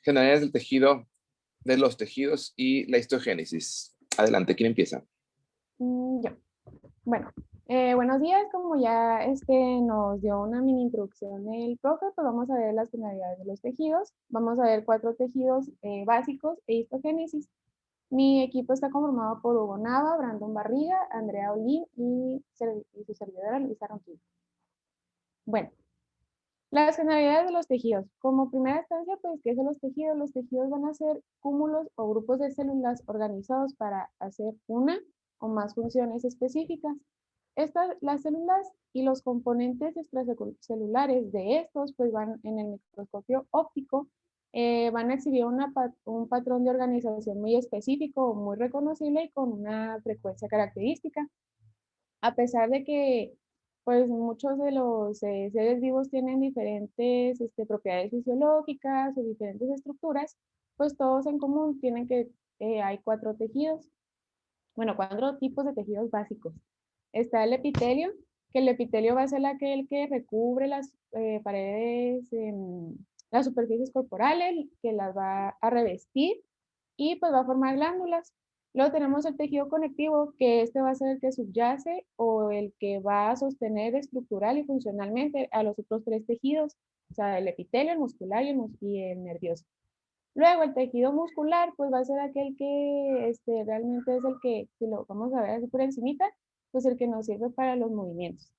generalidades del tejido, de los tejidos y la histogénesis. Adelante, ¿quién empieza? Yo. Bueno, buenos días. Como ya nos dio una mini introducción el profe, pues vamos a ver las generalidades de los tejidos. Vamos a ver 4 tejidos básicos e histogénesis. Mi equipo está conformado por Hugo Nava, Brandon Barriga, Andrea Olín y su servidora Luisa Ronquillo. Bueno, las generalidades de los tejidos. Como primera instancia, pues, ¿qué son los tejidos? Los tejidos van a ser cúmulos o grupos de células organizados para hacer una o más funciones específicas. Las células y los componentes extracelulares de estos, pues van en el microscopio óptico, van a exhibir un patrón de organización muy específico, muy reconocible y con una frecuencia característica. A pesar de que pues muchos de los seres vivos tienen diferentes propiedades fisiológicas o diferentes estructuras, pues todos en común tienen que, hay 4 tejidos, bueno, 4 tipos de tejidos básicos. Está el epitelio, que el epitelio va a ser aquel que recubre las paredes, las superficies corporales, que las va a revestir y pues va a formar glándulas. Luego tenemos el tejido conectivo, que este va a ser el que subyace o el que va a sostener estructural y funcionalmente a los otros 3 tejidos, o sea, el epitelio, el muscular y el nervioso. Luego el tejido muscular, pues va a ser aquel que realmente es el que, si lo vamos a ver así por encimita, pues el que nos sirve para los movimientos.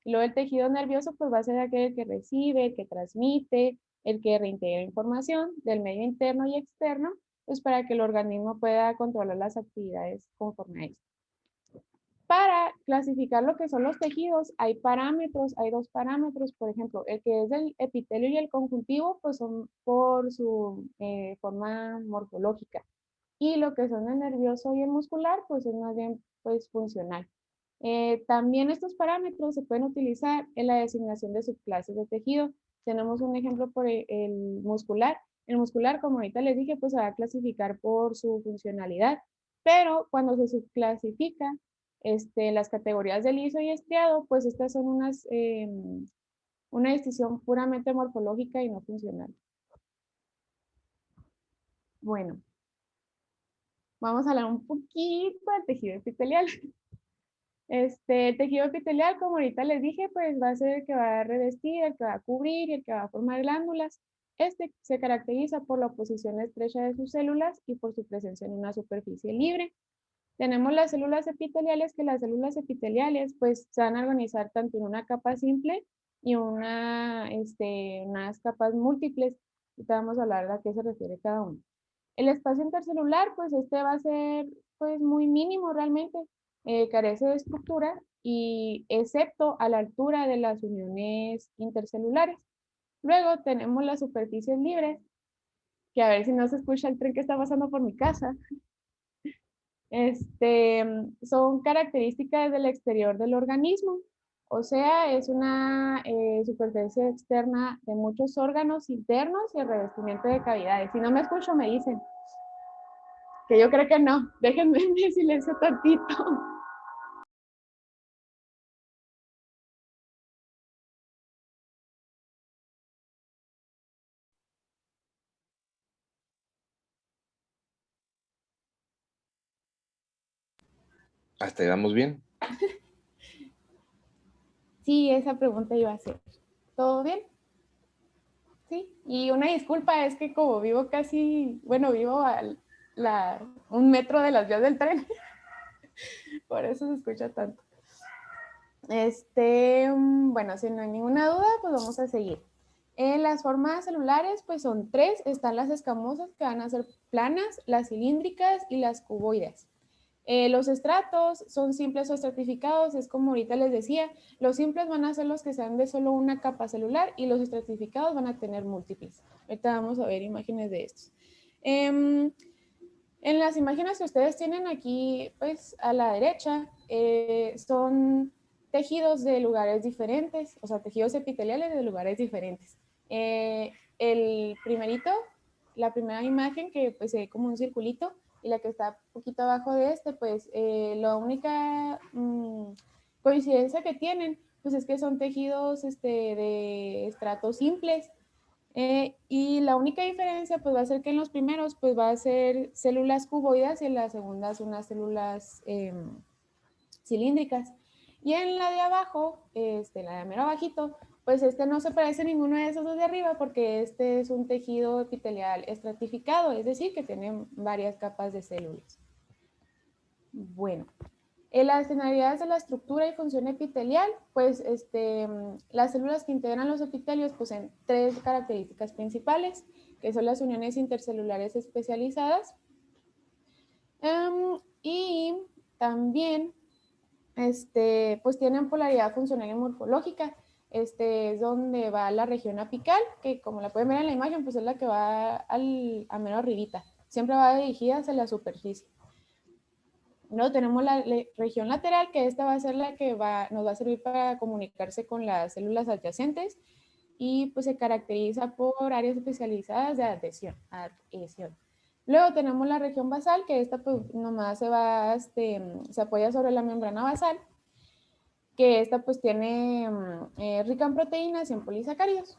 Y luego el tejido nervioso, pues va a ser aquel que recibe, el que transmite, el que reintegra información del medio interno y externo, pues para que el organismo pueda controlar las actividades conforme a esto. Para clasificar lo que son los tejidos, hay parámetros, hay 2 parámetros, por ejemplo, el que es el epitelio y el conjuntivo, pues son por su forma morfológica. Y lo que son el nervioso y el muscular, pues es más bien pues funcional. También estos parámetros se pueden utilizar en la designación de subclases de tejido. Tenemos un ejemplo por el muscular. El muscular, como ahorita les dije, pues se va a clasificar por su funcionalidad, pero cuando se subclasifica las categorías de liso y estriado, pues estas son una distinción puramente morfológica y no funcional. Bueno, vamos a hablar un poquito del tejido epitelial. El tejido epitelial, como ahorita les dije, pues va a ser el que va a revestir, el que va a cubrir y el que va a formar glándulas. Este se caracteriza por la oposición estrecha de sus células y por su presencia en una superficie libre. Tenemos las células epiteliales, que las células epiteliales pues se van a organizar tanto en una capa simple y unas capas múltiples. Ahorita vamos a hablar de a qué se refiere cada uno. El espacio intercelular, pues va a ser pues muy mínimo realmente, carece de estructura y excepto a la altura de las uniones intercelulares. Luego tenemos las superficies libres, que a ver si no se escucha el tren que está pasando por mi casa. Son características del exterior del organismo, o sea, es una superficie externa de muchos órganos internos y el revestimiento de cavidades. Si no me escucho, me dicen. Que yo creo que no. Déjenme en silencio tantito. ¿Hasta ahí vamos bien? Sí, esa pregunta iba a ser. ¿Todo bien? Sí. Y una disculpa, es que como vivo casi, bueno, vivo a 1 metro de las vías del tren. Por eso se escucha tanto. Bueno, si no hay ninguna duda, pues vamos a seguir. Las formas celulares, pues son 3. Están las escamosas, que van a ser planas, las cilíndricas y las cuboides. Los estratos son simples o estratificados, es como ahorita les decía, los simples van a ser los que sean de solo una capa celular y los estratificados van a tener múltiples. Ahorita vamos a ver imágenes de estos. En las imágenes que ustedes tienen aquí, pues a la derecha, son tejidos de lugares diferentes, o sea, tejidos epiteliales de lugares diferentes. El primerito, la primera imagen, que pues se ve como un circulito, y la que está un poquito abajo de pues la única coincidencia que tienen, pues es que son tejidos de estratos simples. Y la única diferencia pues va a ser que en los primeros pues va a ser células cuboides y en las segundas unas células cilíndricas. Y en la de abajo, la de mero abajito, pues no se parece a ninguno de esos dos de arriba porque este es un tejido epitelial estratificado, es decir, que tiene varias capas de células. Bueno, en las finalidades de la estructura y función epitelial, pues las células que integran los epitelios poseen tres características principales, que son las uniones intercelulares especializadas. Y también pues tienen polaridad funcional y morfológica. Es donde va la región apical, que como la pueden ver en la imagen, pues es la que va a mero arribita. Siempre va dirigida hacia la superficie. Luego tenemos la región lateral, que esta va a ser la que nos va a servir para comunicarse con las células adyacentes y pues se caracteriza por áreas especializadas de adhesión. Luego tenemos la región basal, que esta pues nomás se apoya sobre la membrana basal, que esta pues tiene rica en proteínas y en polisacáridos.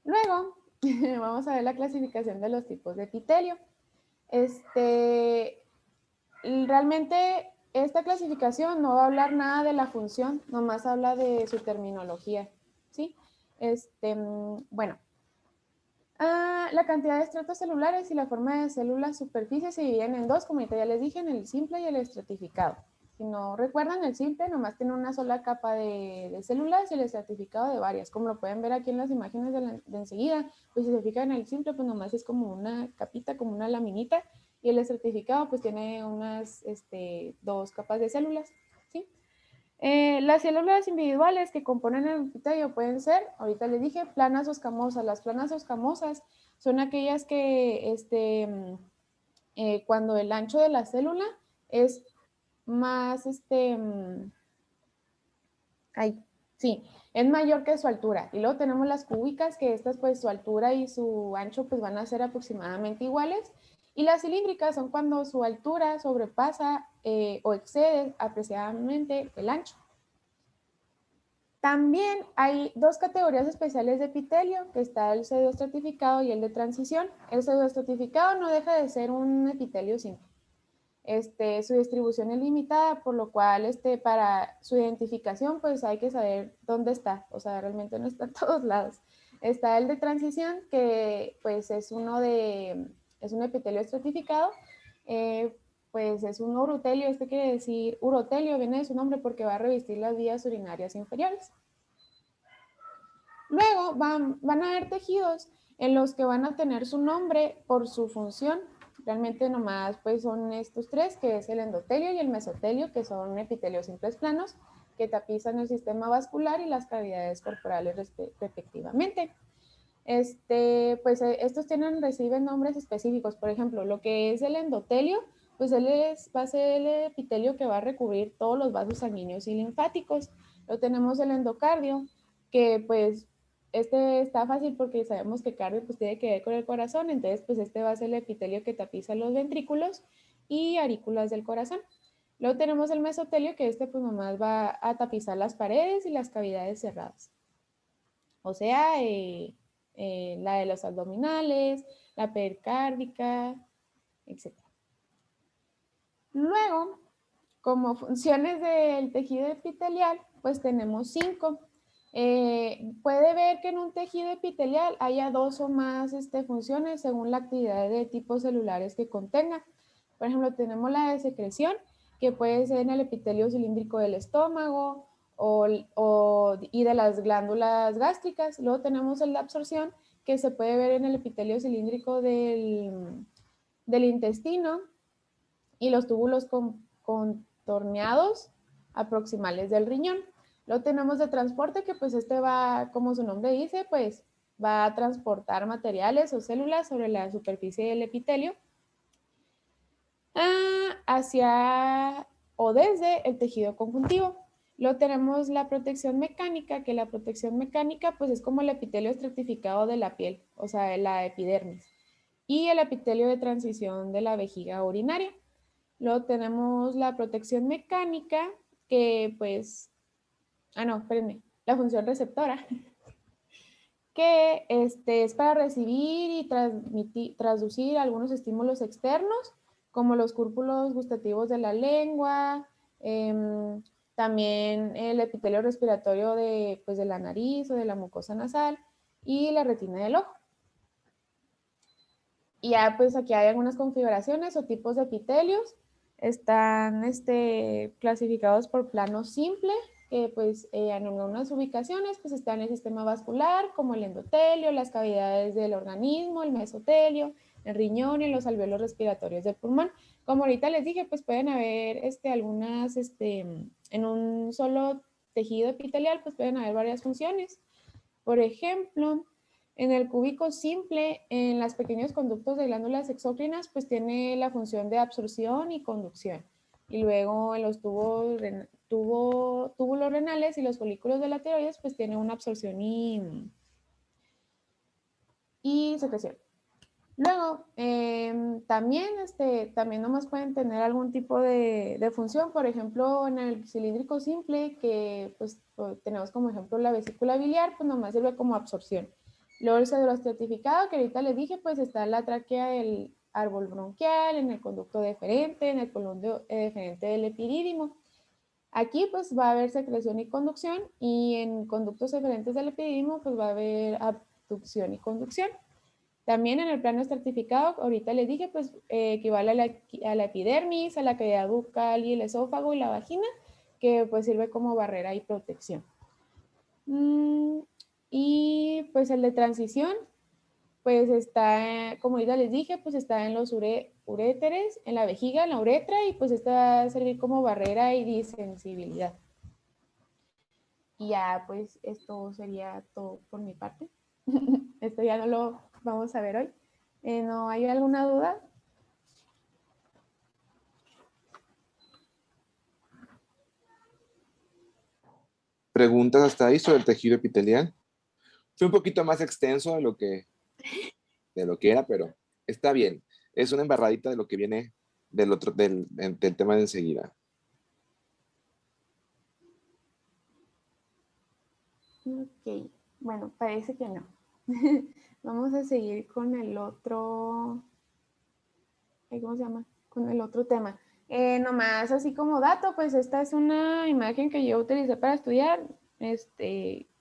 Luego vamos a ver la clasificación de los tipos de epitelio. Realmente esta clasificación no va a hablar nada de la función, nomás habla de su terminología, ¿sí? Bueno, la cantidad de estratos celulares y la forma de células superficie se dividen en dos, como ya les dije, en el simple y el estratificado. Si no recuerdan, el simple nomás tiene una sola capa de células y el estratificado de varias. Como lo pueden ver aquí en las imágenes de enseguida, pues si se fijan en el simple, pues nomás es como una capita, como una laminita, y el estratificado pues tiene unas dos capas de células, ¿sí? Las células individuales que componen el epitelio pueden ser, ahorita les dije, planas o escamosas. Las planas o escamosas son aquellas que cuando el ancho de la célula es más, sí, es mayor que su altura. Y luego tenemos las cúbicas, que estas pues su altura y su ancho pues van a ser aproximadamente iguales. Y las cilíndricas son cuando su altura sobrepasa o excede apreciadamente el ancho. También hay dos categorías especiales de epitelio, que está el pseudoestratificado y el de transición. El pseudoestratificado no deja de ser un epitelio simple. Su distribución es limitada, por lo cual para su identificación pues hay que saber dónde está, o sea, realmente no está en todos lados. Está el de transición, que pues es un epitelio estratificado, pues es un urotelio. Quiere decir, urotelio viene de su nombre porque va a revestir las vías urinarias inferiores. Luego van a haber tejidos en los que van a tener su nombre por su función. Realmente nomás pues son estos tres, que es el endotelio y el mesotelio, que son epitelios simples planos que tapizan el sistema vascular y las cavidades corporales respectivamente. Pues estos reciben nombres específicos. Por ejemplo, lo que es el endotelio, pues va a ser el epitelio que va a recubrir todos los vasos sanguíneos y linfáticos. Luego tenemos el endocardio, que pues está fácil porque sabemos que cardio pues tiene que ver con el corazón, entonces pues va a ser el epitelio que tapiza los ventrículos y aurículas del corazón. Luego tenemos el mesotelio, que pues nomás va a tapizar las paredes y las cavidades cerradas. O sea, la de los abdominales, la pericárdica, etc. Luego, como funciones del tejido epitelial, pues tenemos 5. Puede ver que en un tejido epitelial haya 2 o más funciones según la actividad de tipos celulares que contenga. Por ejemplo, tenemos la de secreción, que puede ser en el epitelio cilíndrico del estómago y de las glándulas gástricas. Luego tenemos el de absorción, que se puede ver en el epitelio cilíndrico del intestino y los túbulos contorneados proximales del riñón. Luego tenemos de transporte, que pues va, como su nombre dice, pues va a transportar materiales o células sobre la superficie del epitelio hacia o desde el tejido conjuntivo. Luego tenemos la protección mecánica, que la protección mecánica pues es como el epitelio estratificado de la piel, o sea, la epidermis, y el epitelio de transición de la vejiga urinaria. Luego tenemos la protección mecánica, que pues, no, espérenme, la función receptora, que es para recibir y traducir algunos estímulos externos, como los cúrpulos gustativos de la lengua, también el epitelio respiratorio pues, de la nariz o de la mucosa nasal y la retina del ojo. Y ya pues aquí hay algunas configuraciones o tipos de epitelios. Están clasificados por plano simple, que pues en algunas ubicaciones pues está en el sistema vascular, como el endotelio, las cavidades del organismo, el mesotelio, el riñón y los alvéolos respiratorios del pulmón. Como ahorita les dije, pues pueden haber algunas, en un solo tejido epitelial, pues pueden haber varias funciones. Por ejemplo, en el cúbico simple, en los pequeños conductos de glándulas exócrinas, pues tiene la función de absorción y conducción. Y luego en los túbulos renales y los folículos de la tiroides, pues tiene una absorción y secreción. Luego, también nomás pueden tener algún tipo de función, por ejemplo, en el cilíndrico simple, que pues tenemos como ejemplo la vesícula biliar, pues nomás sirve como absorción. Luego el pseudoestratificado, que ahorita les dije, pues está en la tráquea del árbol bronquial, en el conducto deferente, en el colon deferente del epidídimo. Aquí pues va a haber secreción y conducción, y en conductos deferentes del epidídimo pues va a haber abducción y conducción. También en el plano estratificado, ahorita les dije, pues equivale a la epidermis, a la cavidad bucal y el esófago y la vagina, que pues sirve como barrera y protección. Y pues el de transición, pues está, como ahorita les dije, pues está en los uréteres, en la vejiga, en la uretra, y pues esta va a servir como barrera y disensibilidad. Y ya, pues esto sería todo por mi parte. Esto ya no lo vamos a ver hoy. ¿No hay alguna duda? ¿Preguntas hasta ahí sobre el tejido epitelial? Fue un poquito más extenso de lo que era, pero está bien. Es una embarradita de lo que viene del tema de enseguida. Ok, bueno, parece que no. Vamos a seguir con el otro, ¿cómo se llama? Con el otro tema. Nomás así como dato, pues esta es una imagen que yo utilicé para estudiar.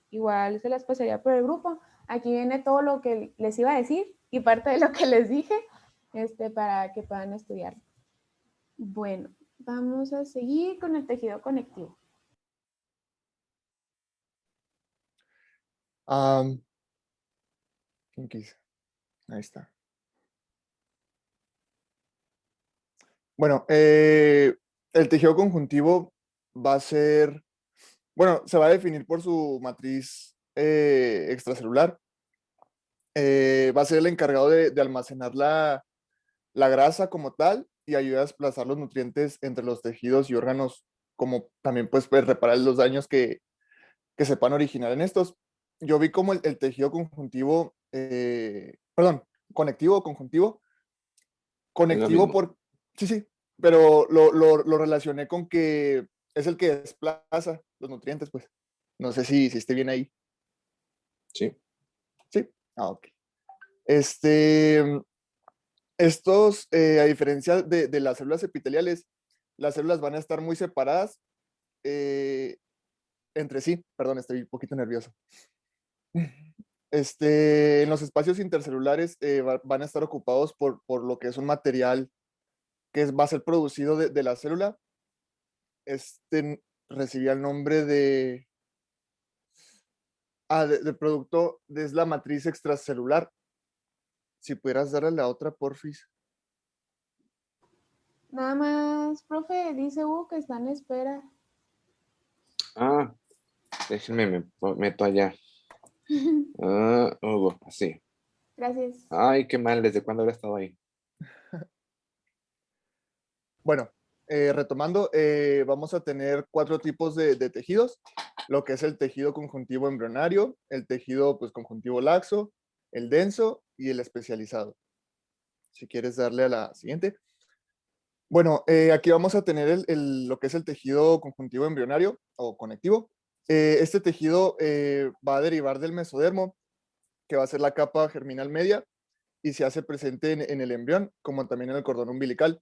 Igual se las pasaría por el grupo. Aquí viene todo lo que les iba a decir y parte de lo que les dije, para que puedan estudiar. Bueno, vamos a seguir con el tejido conectivo. ¿Quién quise? Ahí está. Bueno, el tejido conjuntivo va a ser, bueno, se va a definir por su matriz extracelular. Va a ser el encargado de almacenar la grasa como tal y ayuda a desplazar los nutrientes entre los tejidos y órganos, como también pues reparar los daños que se puedan originar en estos. Yo vi como el tejido conjuntivo, perdón, conectivo o conjuntivo. Es lo Conectivo mismo. por, sí, pero lo relacioné con que es el que desplaza los nutrientes, pues. No sé si esté bien ahí. Sí. Sí. Ah, ok. Estos, a diferencia de las células epiteliales, las células van a estar muy separadas entre sí. Perdón, estoy un poquito nervioso. En los espacios intercelulares van a estar ocupados por lo que es un material que va a ser producido de la célula. Recibía el nombre de producto, es la matriz extracelular. Si pudieras darle la otra, porfis. Nada más, profe, dice Hugo que está en espera. Ah, déjenme, me meto allá. Hugo, así. Gracias. Ay, qué mal, ¿desde cuándo habrá estado ahí? Bueno, retomando, vamos a tener 4 tipos de tejidos, lo que es el tejido conjuntivo embrionario, el tejido pues, conjuntivo laxo, el denso y el especializado. Si quieres darle a la siguiente. Bueno, aquí vamos a tener lo que es el tejido conjuntivo embrionario o conectivo. Este tejido va a derivar del mesodermo que va a ser la capa germinal media, y se hace presente en el embrión, como también en el cordón umbilical.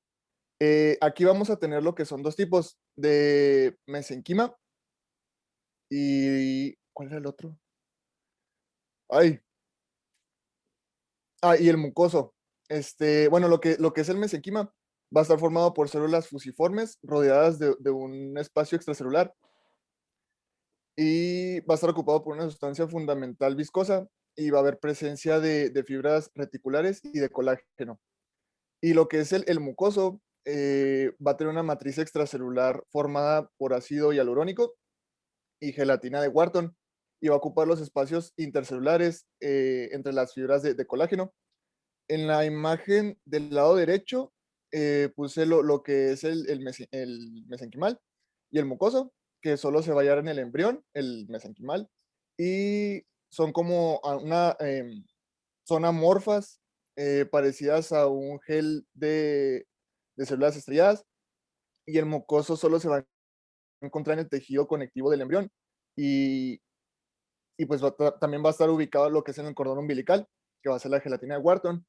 Aquí vamos a tener lo que son dos tipos de mesenquima y... ¿Cuál era el otro? Ay, y el mucoso. Bueno, lo que es el mesenquima va a estar formado por células fusiformes rodeadas de un espacio extracelular y va a estar ocupado por una sustancia fundamental viscosa y va a haber presencia de fibras reticulares y de colágeno. Y lo que es el mucoso va a tener una matriz extracelular formada por ácido hialurónico y gelatina de Wharton y va a ocupar los espacios intercelulares entre las fibras de colágeno. En la imagen del lado derecho puse lo que es el mesenquimal y el mucoso, que solo se va a hallar en el embrión, el mesenquimal, y son como son amorfas parecidas a un gel de células estrelladas, y el mucoso solo se va a encontrar en el tejido conectivo del embrión, y, y pues también va a estar ubicado lo que es en el cordón umbilical, que va a ser la gelatina de Wharton.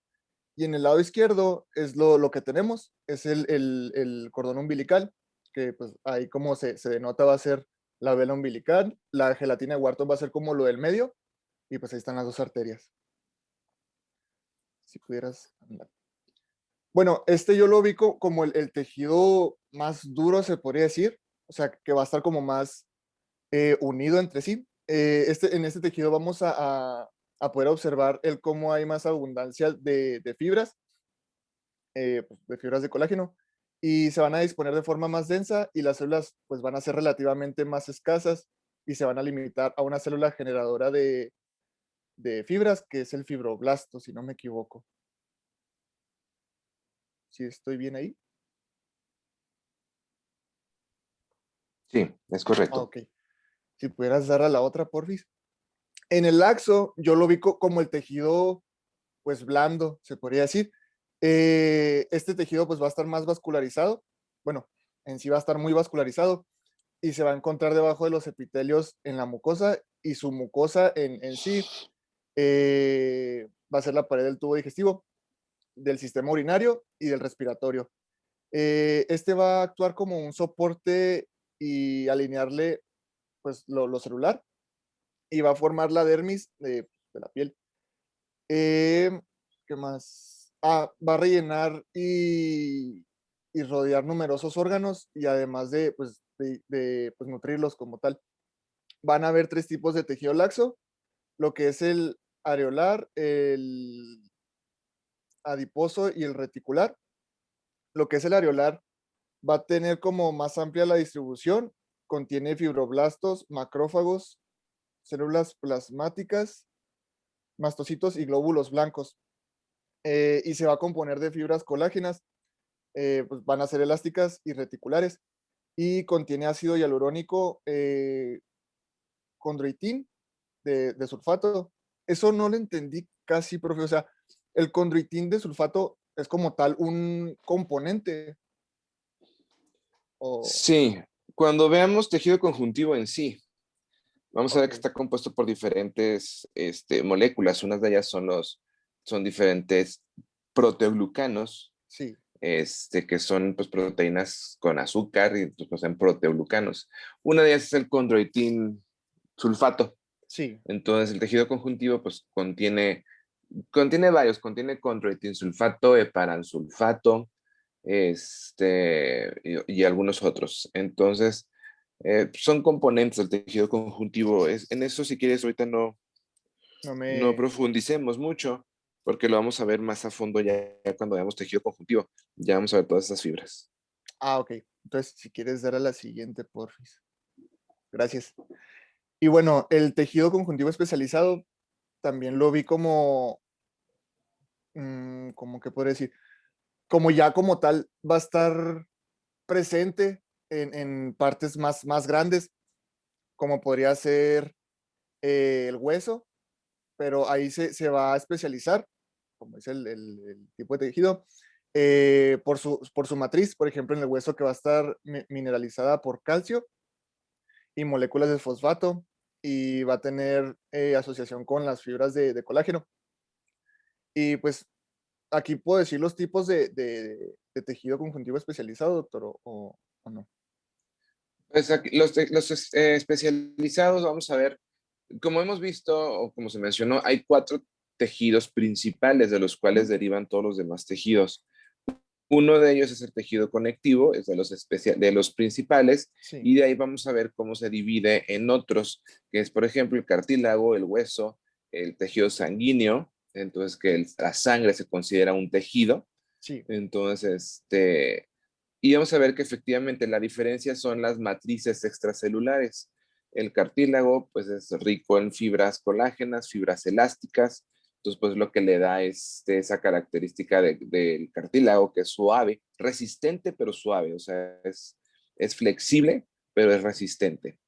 Y en el lado izquierdo es lo que tenemos, es el cordón umbilical, que pues ahí como se denota va a ser la vela umbilical, la gelatina de Wharton va a ser como lo del medio, y pues ahí están las dos arterias. Si pudieras andar. Bueno, yo lo ubico como el tejido más duro, se podría decir, o sea, que va a estar como más unido entre sí. En este tejido vamos a poder observar cómo hay más abundancia de fibras, pues, de fibras de colágeno, y se van a disponer de forma más densa y las células pues van a ser relativamente más escasas y se van a limitar a una célula generadora de fibras, que es el fibroblasto, si no me equivoco. ¿Si estoy bien ahí? Sí, es correcto. Ok. Si pudieras dar a la otra, porfis. En el laxo, yo lo vi como el tejido, pues blando, se podría decir. Este tejido, pues va a estar más vascularizado. Bueno, en sí va a estar muy vascularizado y se va a encontrar debajo de los epitelios en la mucosa, y su mucosa en sí va a ser la pared del tubo digestivo, del sistema urinario y del respiratorio. Este va a actuar como un soporte y alinearle pues lo celular, y va a formar la dermis de la piel. ¿Qué más? Va a rellenar y rodear numerosos órganos, y además pues, nutrirlos como tal. Van a haber tres tipos de tejido laxo, lo que es el areolar, el adiposo y el reticular. Lo que es el areolar va a tener como más amplia la distribución, contiene fibroblastos, macrófagos, células plasmáticas, mastocitos y glóbulos blancos. Y se va a componer de fibras colágenas, pues van a ser elásticas y reticulares, y contiene ácido hialurónico, condroitín de sulfato. Eso no lo entendí casi, profe. O sea, el condroitín de sulfato es como tal un componente. O, Sí, cuando veamos tejido conjuntivo en sí, vamos a ver que ok, está compuesto por diferentes moléculas. Unas de ellas son diferentes proteoglucanos, sí, que son pues, proteínas con azúcar y pues, poseen proteoglucanos. Una de ellas es el condroitín sulfato. sí, Entonces, el tejido conjuntivo pues, contiene varios, contiene condroitin sulfato, heparansulfato, y algunos otros. Entonces, son componentes del tejido conjuntivo. En eso, si quieres, ahorita no no me... profundicemos mucho, porque lo vamos a ver más a fondo ya cuando veamos tejido conjuntivo. Ya vamos a ver todas esas fibras. Ok. Entonces, si quieres dar a la siguiente, porfis. Gracias. Y bueno, el tejido conjuntivo especializado también lo vi como, como que podría decir, como ya como tal va a estar presente en partes más grandes, como podría ser el hueso, pero ahí se va a especializar, como es el tipo de tejido, por su matriz, por ejemplo, en el hueso, que va a estar mineralizada por calcio y moléculas de fosfato, y va a tener asociación con las fibras de colágeno. Y pues aquí puedo decir los tipos de tejido conjuntivo especializado, doctor, o no. Pues aquí, especializados, vamos a ver, como hemos visto o como se mencionó, hay 4 tejidos principales de los cuales derivan todos los demás tejidos. Uno de ellos es el tejido conectivo, es de los principales, Sí, y de ahí vamos a ver cómo se divide en otros, que es, por ejemplo, el cartílago, el hueso, el tejido sanguíneo, entonces que la sangre se considera un tejido. sí, Entonces, y vamos a ver que efectivamente la diferencia son las matrices extracelulares. El cartílago, pues es rico en fibras colágenas, fibras elásticas. Entonces, pues lo que le da esa característica del cartílago, que es suave, resistente, pero suave. O sea, es flexible, pero es resistente.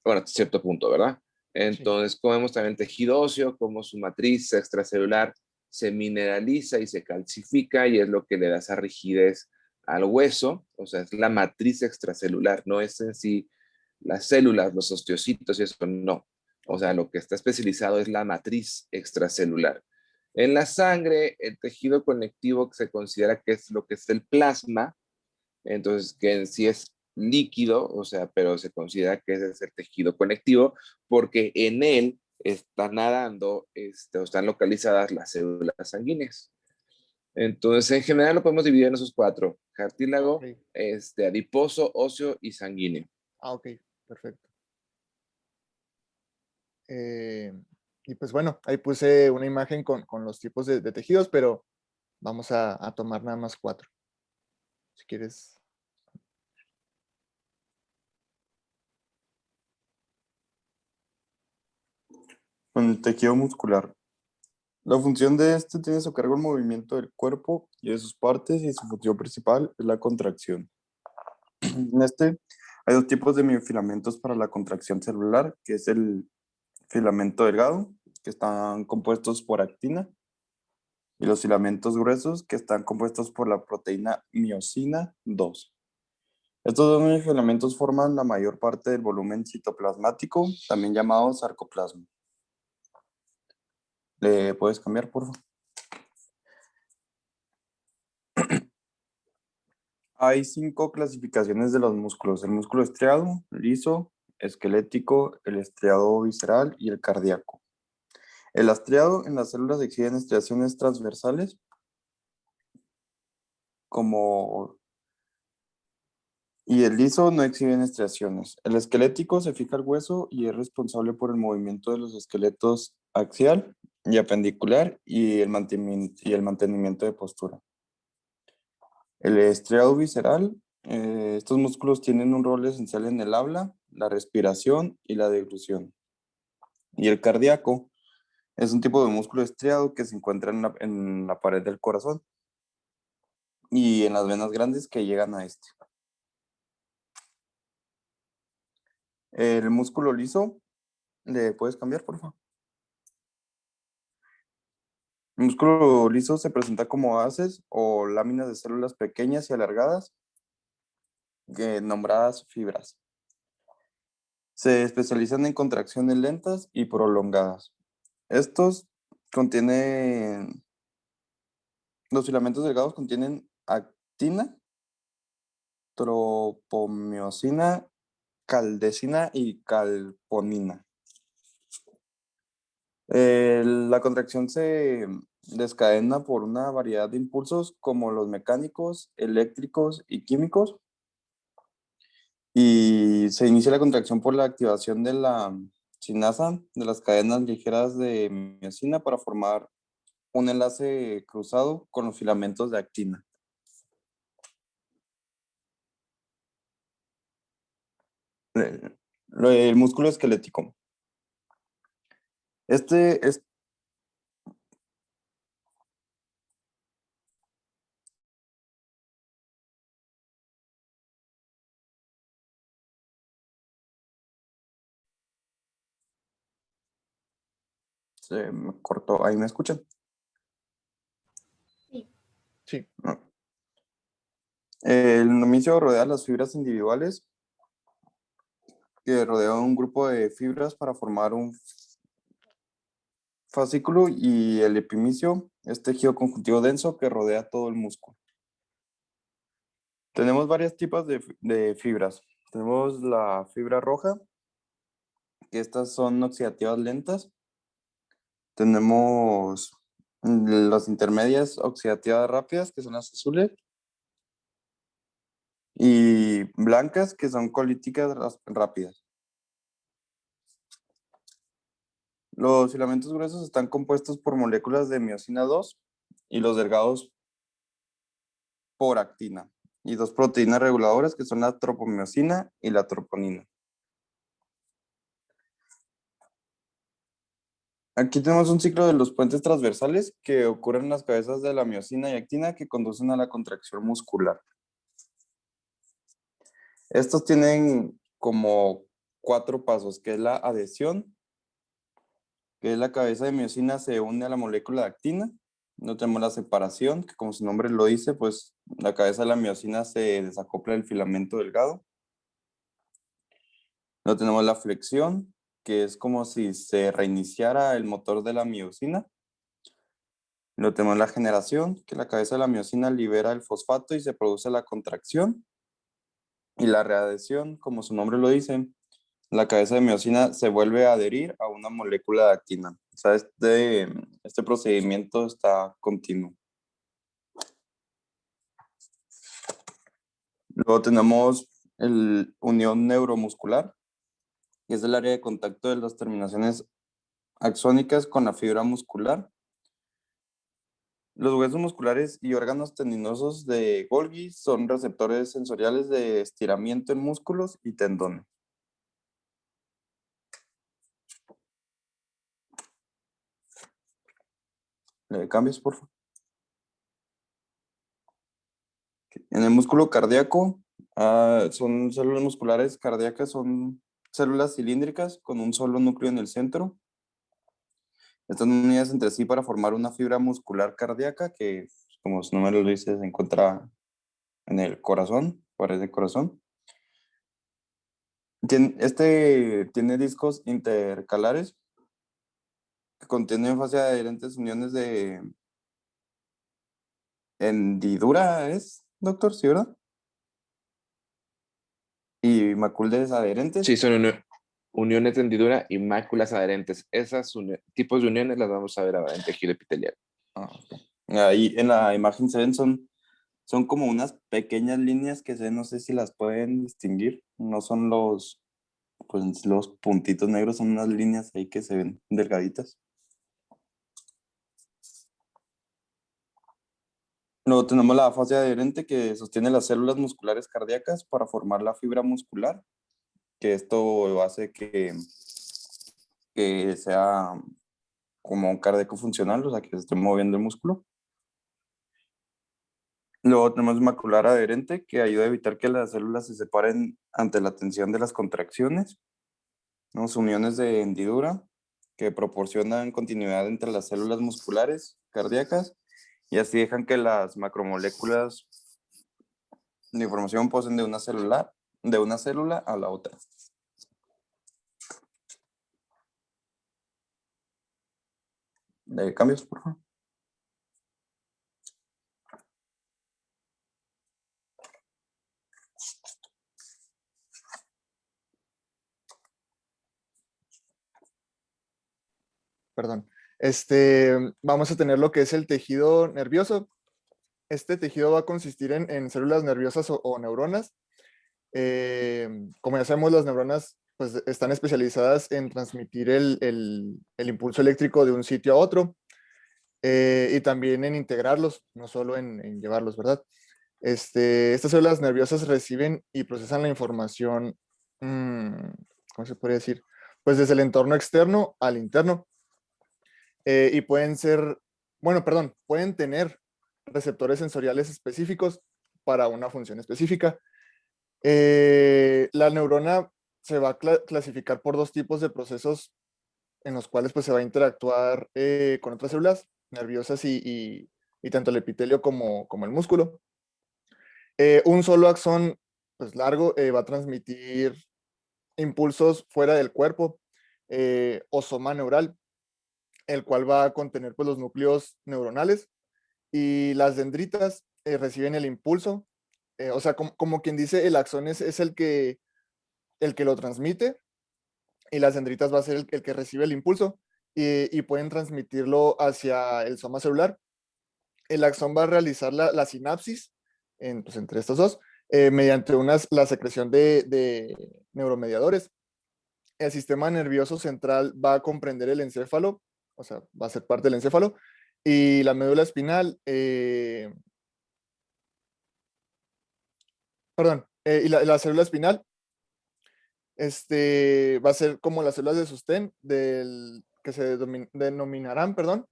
Bueno, hasta cierto punto, ¿verdad? sí. Entonces, como vemos también el tejido óseo, como su matriz extracelular se mineraliza y se calcifica y es lo que le da esa rigidez al hueso, o sea, es la matriz extracelular, no es en sí las células, los osteocitos y eso, no. O Ok, sea, lo que está especializado es la matriz extracelular. En la sangre, el tejido conectivo que se considera que es lo que es el plasma, entonces que en sí es líquido, o sea, pero se considera que ese es el tejido conectivo porque en él están nadando, o están localizadas las células sanguíneas. Entonces, en general lo podemos dividir en esos 4: ok. cartílago, adiposo, óseo y sanguíneo. Ah, ok, perfecto. Eh, y pues bueno, ahí puse una imagen con los tipos de tejidos, pero vamos a tomar nada más 4. Si quieres. Con el tejido muscular. La función de este tiene a su cargo el movimiento del cuerpo y de sus partes y su función principal es la contracción. En este hay 2 tipos de miofilamentos para la contracción celular, que es el filamento delgado, que están compuestos por actina, y los filamentos gruesos, que están compuestos por la proteína miosina 2. Estos 2 filamentos forman la mayor parte del volumen citoplasmático, también llamado sarcoplasma. ¿Le puedes cambiar, por favor? Hay 5 clasificaciones de los músculos: el músculo estriado, liso, esquelético, el estriado visceral y el cardíaco. El estriado en las células exhiben estriaciones transversales como y el liso no exhiben estriaciones. El esquelético se fija al hueso y es responsable por el movimiento de los esqueletos axial y apendicular y el mantenimiento de postura. El estriado visceral, estos músculos tienen un rol esencial en el habla, la respiración y la deglución. Y el cardíaco es un tipo de músculo estriado que se encuentra en la pared del corazón y en las venas grandes que llegan a este. El músculo liso, ¿le puedes cambiar, por favor? El músculo liso se presenta como haces o láminas de células pequeñas y alargadas, nombradas fibras. Se especializan en contracciones lentas y prolongadas. Estos contienen, los filamentos delgados contienen actina, tropomiosina, caldesina y calponina. La contracción se descadena por una variedad de impulsos como los mecánicos, eléctricos y químicos. Y se inicia la contracción por la activación de la sinasa de las cadenas ligeras de miosina para formar un enlace cruzado con los filamentos de actina. El músculo esquelético. Este es, se me cortó, ahí me escuchan. Sí. Sí, No. El nomicio rodea las fibras individuales que rodea un grupo de fibras para formar un fascículo, y el epimicio es tejido conjuntivo denso que rodea todo el músculo. Tenemos varios tipos de fibras. Tenemos la fibra roja, que estas son oxidativas lentas. Tenemos las intermedias oxidativas rápidas, que son las azules, y blancas, que son colíticas rápidas. Los filamentos gruesos están compuestos por moléculas de miosina 2 y los delgados por actina, y dos proteínas reguladoras que son la tropomiosina y la troponina. Aquí tenemos un ciclo de los puentes transversales que ocurren en las cabezas de la miosina y actina que conducen a la contracción muscular. Estos tienen como 4 pasos, que es la adhesión, que es la cabeza de miosina se une a la molécula de actina. No tenemos la separación, que como su nombre lo dice, pues la cabeza de la miosina se desacopla del filamento delgado. No tenemos la flexión, que es como si se reiniciara el motor de la miosina. No tenemos la generación, que la cabeza de la miosina libera el fosfato y se produce la contracción. Y la readhesión, como su nombre lo dice, la cabeza de miosina se vuelve a adherir a una molécula de actina. O sea, este procedimiento está continuo. Luego tenemos el unión neuromuscular, que es el área de contacto de las terminaciones axónicas con la fibra muscular. Los huesos musculares y órganos tendinosos de Golgi son receptores sensoriales de estiramiento en músculos y tendones. ¿Le cambias, por favor? En el músculo cardíaco, son células musculares cardíacas, son células cilíndricas con un solo núcleo en el centro. Están unidas entre sí para formar una fibra muscular cardíaca que, como su nombre lo dice, se encuentra en el corazón, pared del corazón. Tiene discos intercalares que contienen fase adherentes uniones de hendidura, ¿es, doctor? ¿Sí, verdad? Y maculas adherentes. Sí, son uniones de hendidura y máculas adherentes. Esas tipos de uniones las vamos a ver ahora en tejido epitelial. Okay. Ahí en la imagen se ven, son como unas pequeñas líneas que no sé si las pueden distinguir. No son pues, los puntitos negros, son unas líneas ahí que se ven delgaditas. Luego tenemos la fase adherente que sostiene las células musculares cardíacas para formar la fibra muscular, que esto hace que sea como un cardíaco funcional, o sea, que se esté moviendo el músculo. Luego tenemos macular adherente, que ayuda a evitar que las células se separen ante la tensión de las contracciones. Tenemos uniones de hendidura, que proporcionan continuidad entre las células musculares cardíacas y así dejan que las macromoléculas de información pasen de una célula a la otra. ¿Cambios, por favor? Perdón. Vamos a tener lo que es el tejido nervioso. Este tejido va a consistir en células nerviosas o neuronas. Como ya sabemos, las neuronas pues, están especializadas en transmitir el impulso eléctrico de un sitio a otro y también en integrarlos, no solo en llevarlos, ¿verdad? Estas células nerviosas reciben y procesan la información, ¿cómo se podría decir? Pues desde el entorno externo al interno. Y pueden tener receptores sensoriales específicos para una función específica. La neurona se va a clasificar por 2 tipos de procesos en los cuales pues, se va a interactuar con otras células nerviosas y tanto el epitelio como el músculo. Un solo axón pues, largo va a transmitir impulsos fuera del cuerpo o soma neural, el cual va a contener pues, los núcleos neuronales, y las dendritas reciben el impulso, o sea, como quien dice, el axón es el que lo transmite, y las dendritas va a ser el que recibe el impulso, y pueden transmitirlo hacia el soma celular. El axón va a realizar la sinapsis pues, entre estos dos mediante la secreción de neuromediadores. El sistema nervioso central va a comprender el encéfalo, o sea, va a ser parte del encéfalo, y la médula espinal, perdón, y la célula espinal va a ser como las células de sostén que se denominarán, perdón,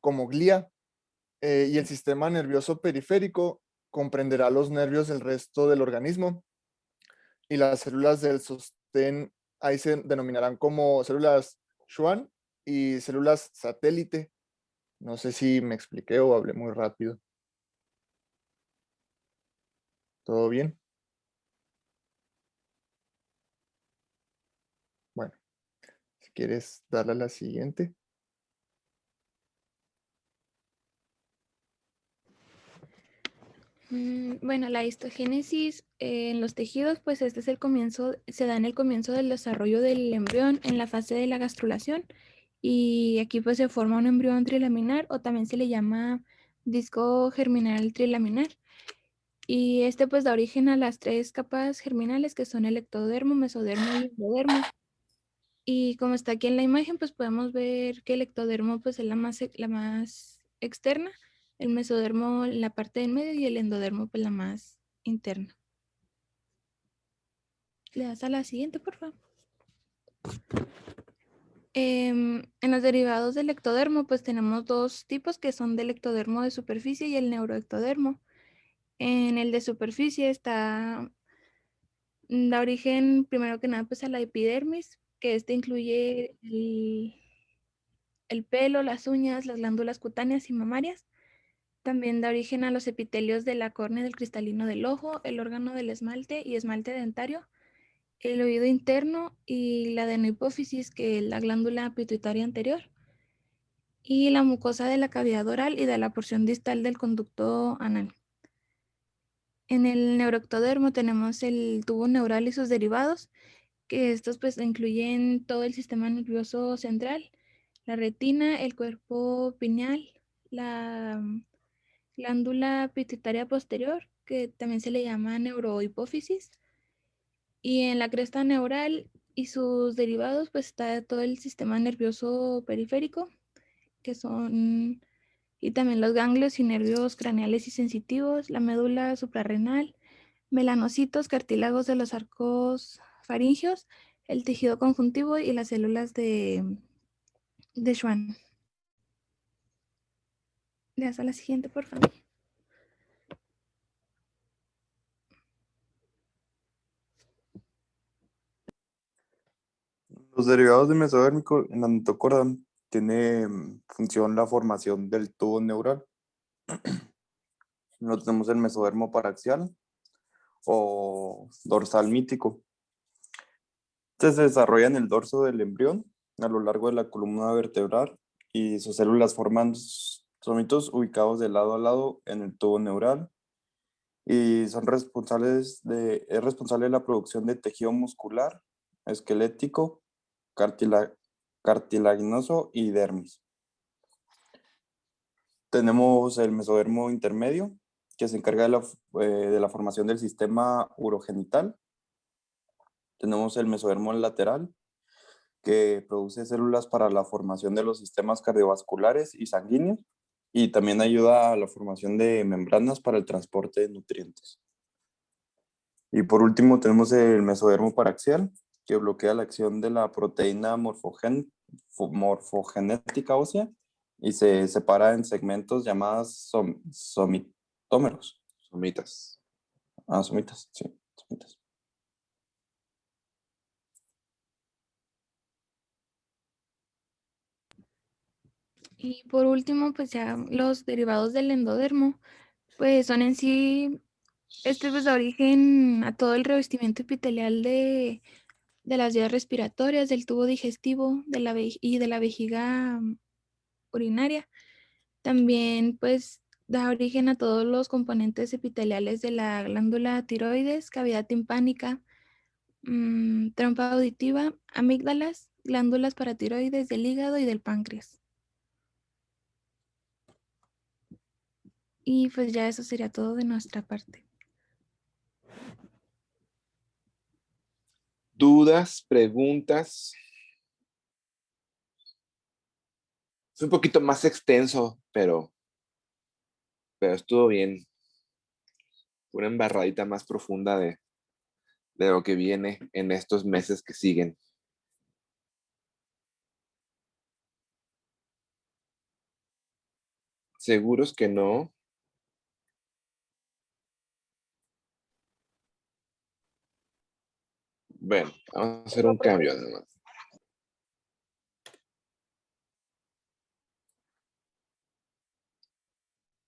como glía, y el sistema nervioso periférico comprenderá los nervios del resto del organismo, y las células del sostén ahí se denominarán como células Schwann y células satélite. No sé si me expliqué o hablé muy rápido. ¿Todo bien? Bueno, si quieres darle a la siguiente. Bueno, la histogénesis en los tejidos, pues este es el comienzo, se da en el comienzo del desarrollo del embrión en la fase de la gastrulación, y aquí pues se forma un embrión trilaminar, o también se le llama disco germinal trilaminar, y este pues da origen a las 3 capas germinales, que son el ectodermo, mesodermo y endodermo. Y como está aquí en la imagen, pues podemos ver que el ectodermo pues es la más externa, el mesodermo la parte del medio y el endodermo pues la más interna. Le das a la siguiente, por favor. En los derivados del ectodermo pues tenemos 2 tipos, que son del ectodermo de superficie y el neuroectodermo. En el de superficie da origen primero que nada pues a la epidermis, que incluye el pelo, las uñas, las glándulas cutáneas y mamarias. También da origen a los epitelios de la córnea del cristalino del ojo, el órgano del esmalte y esmalte dentario, el oído interno y la adenohipófisis, que es la glándula pituitaria anterior, y la mucosa de la cavidad oral y de la porción distal del conducto anal. En el neuroectodermo tenemos el tubo neural y sus derivados, que estos pues incluyen todo el sistema nervioso central, la retina, el cuerpo pineal, la glándula pituitaria posterior, que también se le llama neurohipófisis, y en la cresta neural y sus derivados pues está todo el sistema nervioso periférico, que son, y también los ganglios y nervios craneales y sensitivos, la médula suprarrenal, melanocitos, cartílagos de los arcos faringios, el tejido conjuntivo y las células de Schwann. Le das a la siguiente, por favor. Los derivados de mesodérmico en la mitocondria tiene función la formación del tubo neural. No tenemos el mesodermo paraxial o dorsal mítico. Este se desarrolla en el dorso del embrión a lo largo de la columna vertebral, y sus células forman somitos ubicados de lado a lado en el tubo neural, y es responsable de la producción de tejido muscular, esquelético, cartilaginoso y dermis. Tenemos el mesodermo intermedio, que se encarga de la formación del sistema urogenital. Tenemos el mesodermo lateral, que produce células para la formación de los sistemas cardiovasculares y sanguíneos, y también ayuda a la formación de membranas para el transporte de nutrientes. Y por último tenemos el mesodermo paraxial, que bloquea la acción de la proteína morfogenética ósea y se separa en segmentos llamados somitómeros. Somitas. Somitas, sí, somitas. Y por último, pues ya los derivados del endodermo, pues son en sí, pues da origen a todo el revestimiento epitelial de de las vías respiratorias, del tubo digestivo y de la vejiga urinaria. También pues da origen a todos los componentes epiteliales de la glándula tiroides, cavidad timpánica, trompa auditiva, amígdalas, glándulas paratiroides del hígado y del páncreas. Y pues ya eso sería todo de nuestra parte. ¿Dudas, preguntas? Es un poquito más extenso, pero estuvo bien. Una embarradita más profunda de lo que viene en estos meses que siguen. ¿Seguros que no? Bueno, vamos a hacer un cambio nada más.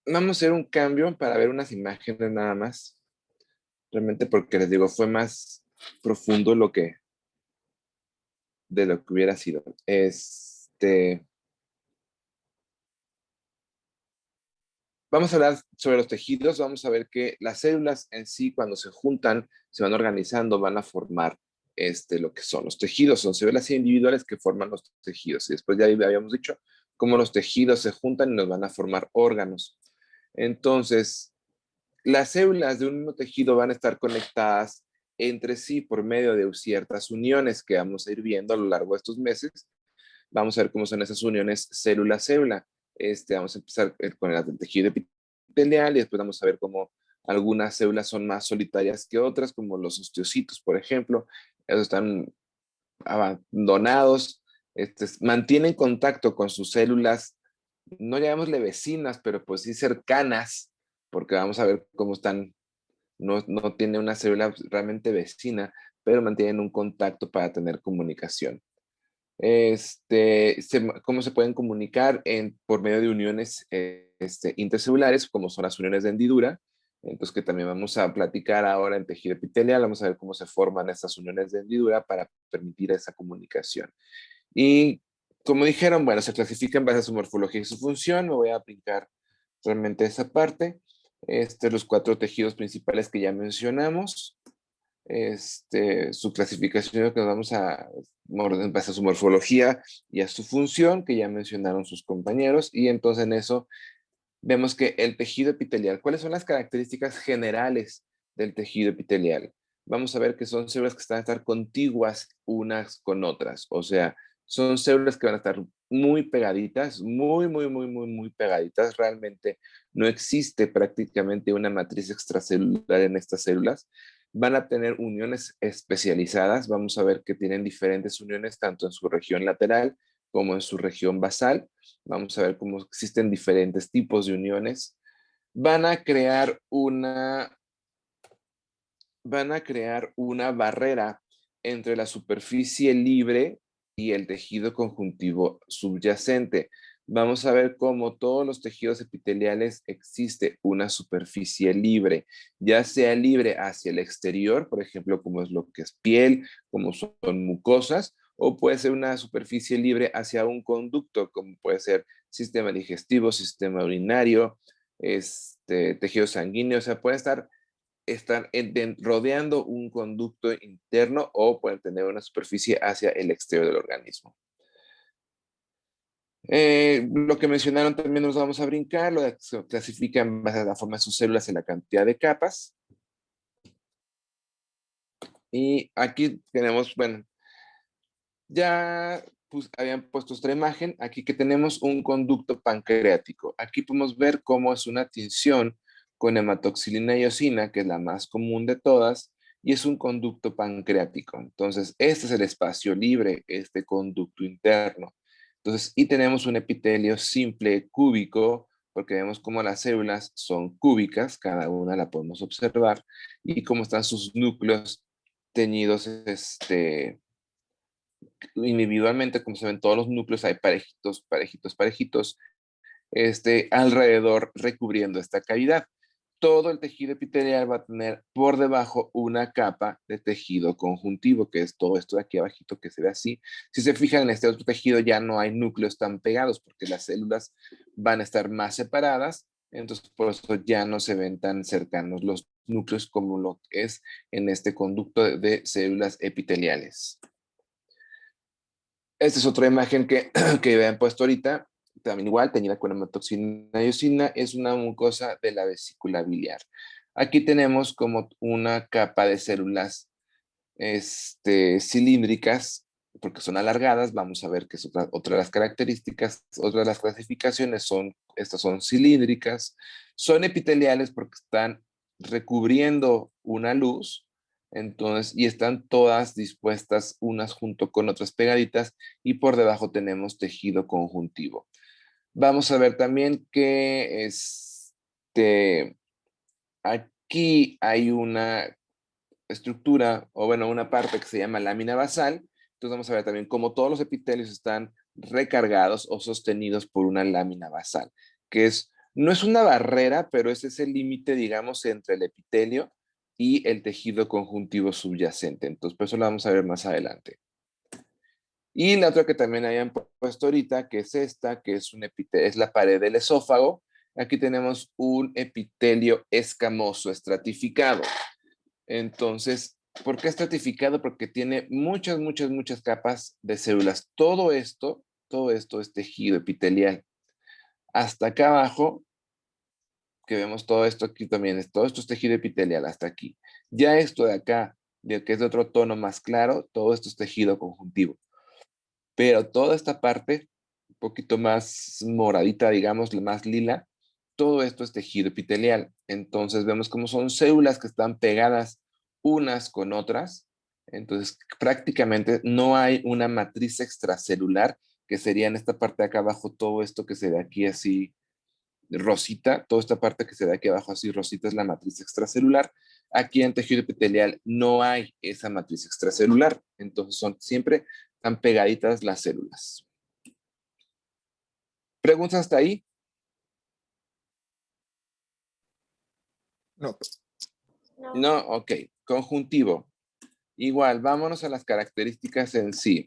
Vamos a hacer un cambio para ver unas imágenes nada más. Realmente porque les digo, fue más profundo de lo que hubiera sido. Vamos a hablar sobre los tejidos, vamos a ver que las células en sí, cuando se juntan, se van organizando, van a formar lo que son los tejidos. Son células individuales que forman los tejidos. Y después ya habíamos dicho cómo los tejidos se juntan y nos van a formar órganos. Entonces, las células de un mismo tejido van a estar conectadas entre sí por medio de ciertas uniones que vamos a ir viendo a lo largo de estos meses. Vamos a ver cómo son esas uniones célula-célula. Vamos a empezar con el tejido epitelial y después vamos a ver cómo algunas células son más solitarias que otras, como los osteocitos, por ejemplo. Esos están abandonados, mantienen contacto con sus células, no llamémosle vecinas, pero pues sí cercanas, porque vamos a ver cómo están, no tiene una célula realmente vecina, pero mantienen un contacto para tener comunicación. Cómo se pueden comunicar por medio de uniones intercelulares, como son las uniones de hendidura, entonces que también vamos a platicar ahora en tejido epitelial, vamos a ver cómo se forman estas uniones de hendidura para permitir esa comunicación. Y como dijeron, bueno, se clasifica en base a su morfología y su función, me voy a aplicar realmente esa parte, los 4 tejidos principales que ya mencionamos, su clasificación que nos vamos en base a su morfología y a su función, que ya mencionaron sus compañeros, y entonces en eso vemos que el tejido epitelial, ¿cuáles son las características generales del tejido epitelial? Vamos a ver que son células que están a estar contiguas unas con otras, o sea, son células que van a estar muy pegaditas, muy pegaditas. Realmente no existe prácticamente una matriz extracelular en estas células. Van a tener uniones especializadas. Vamos a ver que tienen diferentes uniones tanto en su región lateral como en su región basal. Vamos a ver cómo existen diferentes tipos de uniones. Van a crear una barrera entre la superficie libre y el tejido conjuntivo subyacente. Vamos a ver cómo todos los tejidos epiteliales existe una superficie libre, ya sea libre hacia el exterior, por ejemplo, como es lo que es piel, como son mucosas, o puede ser una superficie libre hacia un conducto, como puede ser sistema digestivo, sistema urinario, tejido sanguíneo, o sea, puede estar rodeando un conducto interno o pueden tener una superficie hacia el exterior del organismo. Lo que mencionaron también nos vamos a brincar, lo que se clasifica en base a la forma de sus células y la cantidad de capas. Y aquí tenemos, bueno, ya habían puesto esta imagen, aquí que tenemos un conducto pancreático. Aquí podemos ver cómo es una tinción con hematoxilina y eosina, que es la más común de todas, y es un conducto pancreático. Entonces, este es el espacio libre, este conducto interno. Entonces, y tenemos un epitelio simple cúbico, porque vemos cómo las células son cúbicas, cada una la podemos observar, y cómo están sus núcleos teñidos, individualmente, como se ven todos los núcleos, hay parejitos, alrededor recubriendo esta cavidad. todo el tejido epitelial va a tener por debajo una capa de tejido conjuntivo, que es todo esto de aquí abajito que se ve así. Si se fijan en este otro tejido ya no hay núcleos tan pegados porque las células van a estar más separadas, entonces por eso ya no se ven tan cercanos los núcleos como lo que es en este conducto de células epiteliales. Esta es otra imagen que habían puesto ahorita, también igual, teñida con hematoxina y eosina, es una mucosa de la vesícula biliar. Aquí tenemos como una capa de células cilíndricas, porque son alargadas. Vamos a ver que es otra de las características, otra de las clasificaciones estas son cilíndricas, son epiteliales porque están recubriendo una luz, entonces, y están todas dispuestas unas junto con otras pegaditas, y por debajo tenemos tejido conjuntivo. Vamos a ver también que aquí hay una estructura, o bueno, una parte que se llama lámina basal. Entonces vamos a ver también cómo todos los epitelios están recargados o sostenidos por una lámina basal, que no es una barrera, pero ese es el límite, digamos, entre el epitelio y el tejido conjuntivo subyacente. Entonces, por eso lo vamos a ver más adelante. Y la otra que también hayan puesto ahorita, que es esta, que es es la pared del esófago. Aquí tenemos un epitelio escamoso estratificado. Entonces, ¿por qué estratificado? Porque tiene muchas, muchas, muchas capas de células. Todo esto es tejido epitelial. Hasta acá abajo, que vemos todo esto aquí también, todo esto es tejido epitelial hasta aquí. Ya esto de acá, de que es de otro tono más claro, todo esto es tejido conjuntivo. Pero toda esta parte, un poquito más moradita, digamos, más lila, todo esto es tejido epitelial. Entonces vemos cómo son células que están pegadas unas con otras. Entonces prácticamente no hay una matriz extracelular, que sería en esta parte de acá abajo, todo esto que se ve aquí así rosita, toda esta parte que se ve aquí abajo así rosita es la matriz extracelular. Aquí en tejido epitelial no hay esa matriz extracelular, entonces siempre están pegaditas las células. ¿Preguntas hasta ahí? No. No, ok. Conjuntivo. Igual, vámonos a las características en sí.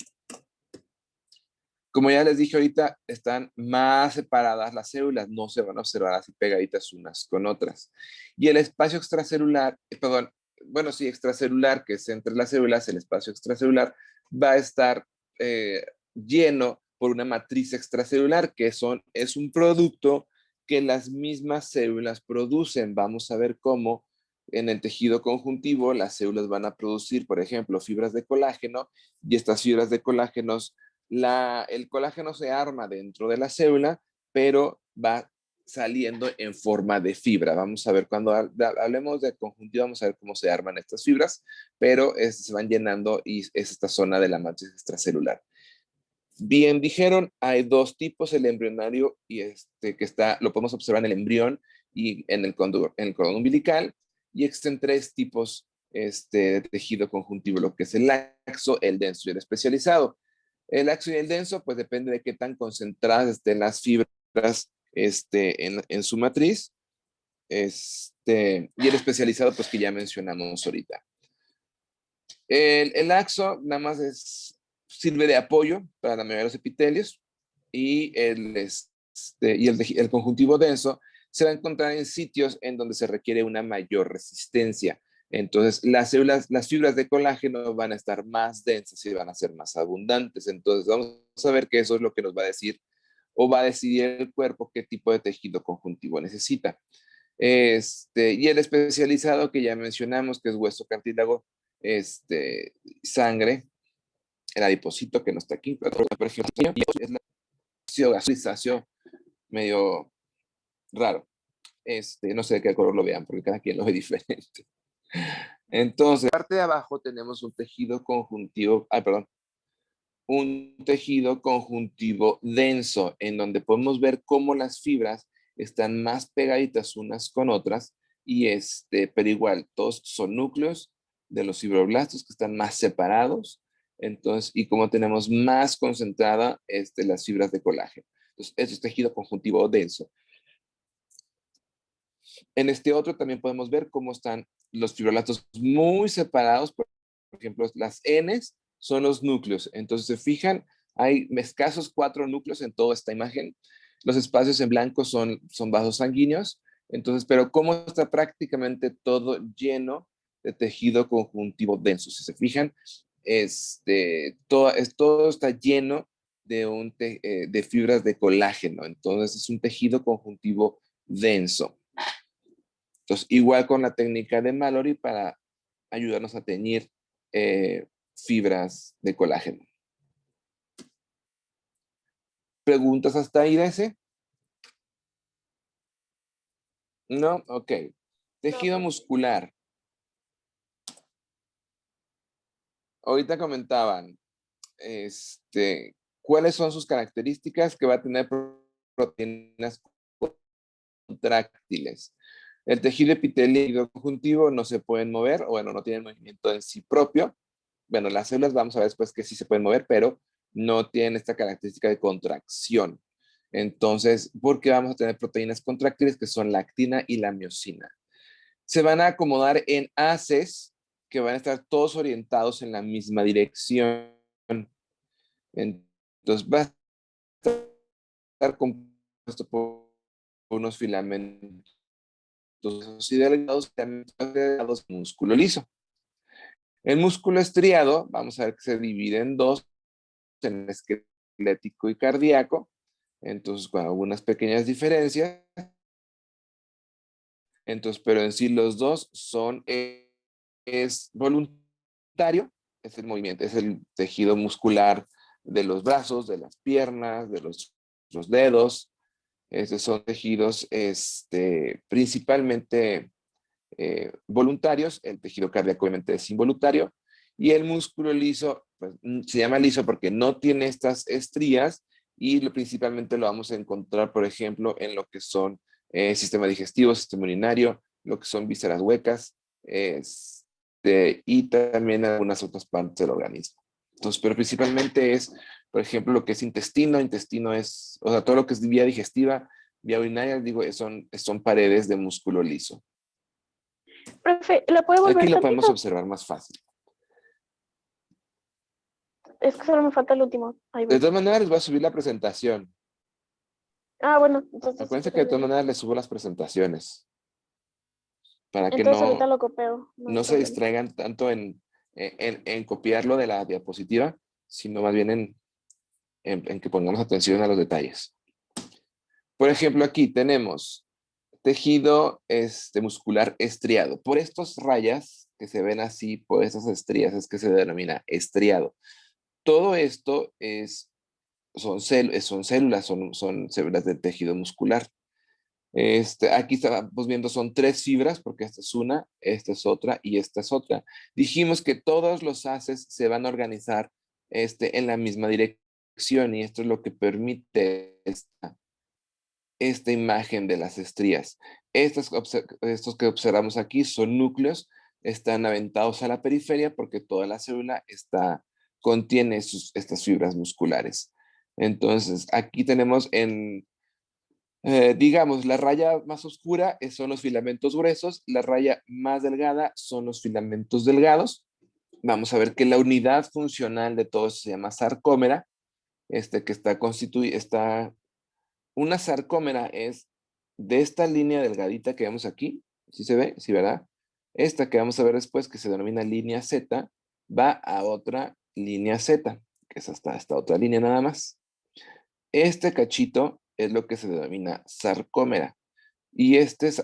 Como ya les dije ahorita, están más separadas las células, no se van a observar así pegaditas unas con otras. Y el espacio extracelular, extracelular, que es entre las células, el espacio extracelular, va a estar lleno por una matriz extracelular, que es un producto que las mismas células producen. Vamos a ver cómo en el tejido conjuntivo las células van a producir, por ejemplo, fibras de colágeno, y estas fibras de colágenos, el colágeno se arma dentro de la célula, pero va saliendo en forma de fibra. Vamos a ver, cuando hablemos de conjuntivo, vamos a ver cómo se arman estas fibras, pero se van llenando y es esta zona de la matriz extracelular. Bien, dijeron, hay dos tipos, el embrionario y lo podemos observar en el embrión y en el cordón umbilical, y existen tres tipos de tejido conjuntivo, lo que es el laxo, el denso y el especializado. El laxo y el denso, pues depende de qué tan concentradas estén las fibras en su matriz, y el especializado, pues que ya mencionamos ahorita. El laxo nada más sirve de apoyo para la mayoría de los epitelios, y el conjuntivo denso se va a encontrar en sitios en donde se requiere una mayor resistencia. Entonces, las fibras de colágeno van a estar más densas y van a ser más abundantes. Entonces, vamos a ver que eso es lo que nos va a decir o va a decidir el cuerpo qué tipo de tejido conjuntivo necesita. Y el especializado que ya mencionamos, que es hueso, cartílago, sangre, el adipocito que no está aquí, pero por ejemplo, es la gasolización medio raro. No sé de qué color lo vean, porque cada quien lo ve diferente. Entonces, en la parte de abajo tenemos un tejido conjuntivo, un tejido conjuntivo denso, en donde podemos ver cómo las fibras están más pegaditas unas con otras, pero igual, todos son núcleos de los fibroblastos que están más separados. Entonces, y como tenemos más concentrada las fibras de colágeno. Entonces, eso es tejido conjuntivo denso. En este otro también podemos ver cómo están los fibroblastos muy separados. Por ejemplo, las Ns son los núcleos. Entonces, se fijan, hay escasos 4 núcleos en toda esta imagen. Los espacios en blanco son vasos sanguíneos. Entonces, pero cómo está prácticamente todo lleno de tejido conjuntivo denso. Si se fijan, todo está lleno de fibras de colágeno. Entonces, es un tejido conjuntivo denso. Entonces, igual con la técnica de Mallory para ayudarnos a teñir fibras de colágeno. ¿Preguntas hasta ahí de ese? ¿No? Ok. Tejido muscular. Ahorita comentaban, ¿cuáles son sus características? Que va a tener proteínas contráctiles. El tejido epitelial conjuntivo no se pueden mover, o bueno, no tienen movimiento en sí propio. Bueno, las células vamos a ver después que sí se pueden mover, pero no tienen esta característica de contracción. Entonces, ¿por qué vamos a tener proteínas contráctiles que son la actina y la miosina? Se van a acomodar en haces que van a estar todos orientados en la misma dirección. Entonces, va a estar compuesto por unos filamentos y delgados, músculo liso. El músculo estriado, vamos a ver que se divide en dos, en esquelético y cardíaco. Entonces, con algunas pequeñas diferencias. Entonces, pero en sí los dos es voluntario, es el movimiento, es el tejido muscular de los brazos, de las piernas, de los dedos. Estos son tejidos principalmente voluntarios. El tejido cardíaco obviamente es involuntario. Y el músculo liso, pues, se llama liso porque no tiene estas estrías y principalmente lo vamos a encontrar, por ejemplo, en lo que son sistema digestivo, sistema urinario, lo que son vísceras huecas y también algunas otras partes del organismo. Entonces, pero principalmente es, por ejemplo, lo que es intestino es, o sea, todo lo que es vía digestiva, vía urinaria, digo, son paredes de músculo liso. Profe, ¿la puede volver Aquí lo tantito? podemos observar más fácil. Es que solo me falta el último. Ahí De voy. todas maneras, les voy a subir la presentación. Ah, bueno, entonces. Acuérdense que de todas maneras les subo las presentaciones. Para que Entonces ahorita lo copio. no se problema. distraigan tanto en copiarlo de la diapositiva, sino más bien en que pongamos atención a los detalles. Por ejemplo, aquí tenemos tejido muscular estriado. Por estas rayas que se ven así, por estas estrías, es que se denomina estriado. Todo esto son células, son células del tejido muscular. Aquí estamos viendo son 3 fibras, porque esta es una, esta es otra y esta es otra. Dijimos que todos los haces se van a organizar en la misma dirección y esto es lo que permite esta imagen de las estrías. Estos que observamos aquí son núcleos, están aventados a la periferia porque toda la célula contiene estas fibras musculares. Entonces, aquí tenemos digamos, la raya más oscura son los filamentos gruesos, la raya más delgada son los filamentos delgados. Vamos a ver que la unidad funcional de todo eso se llama sarcómera, que está una sarcómera es de esta línea delgadita que vemos aquí, ¿sí se ve? ¿Sí, verdad? Esta que vamos a ver después, que se denomina línea Z, va a otra línea Z, que es hasta esta otra línea nada más. Este cachito es lo que se denomina sarcómera. Y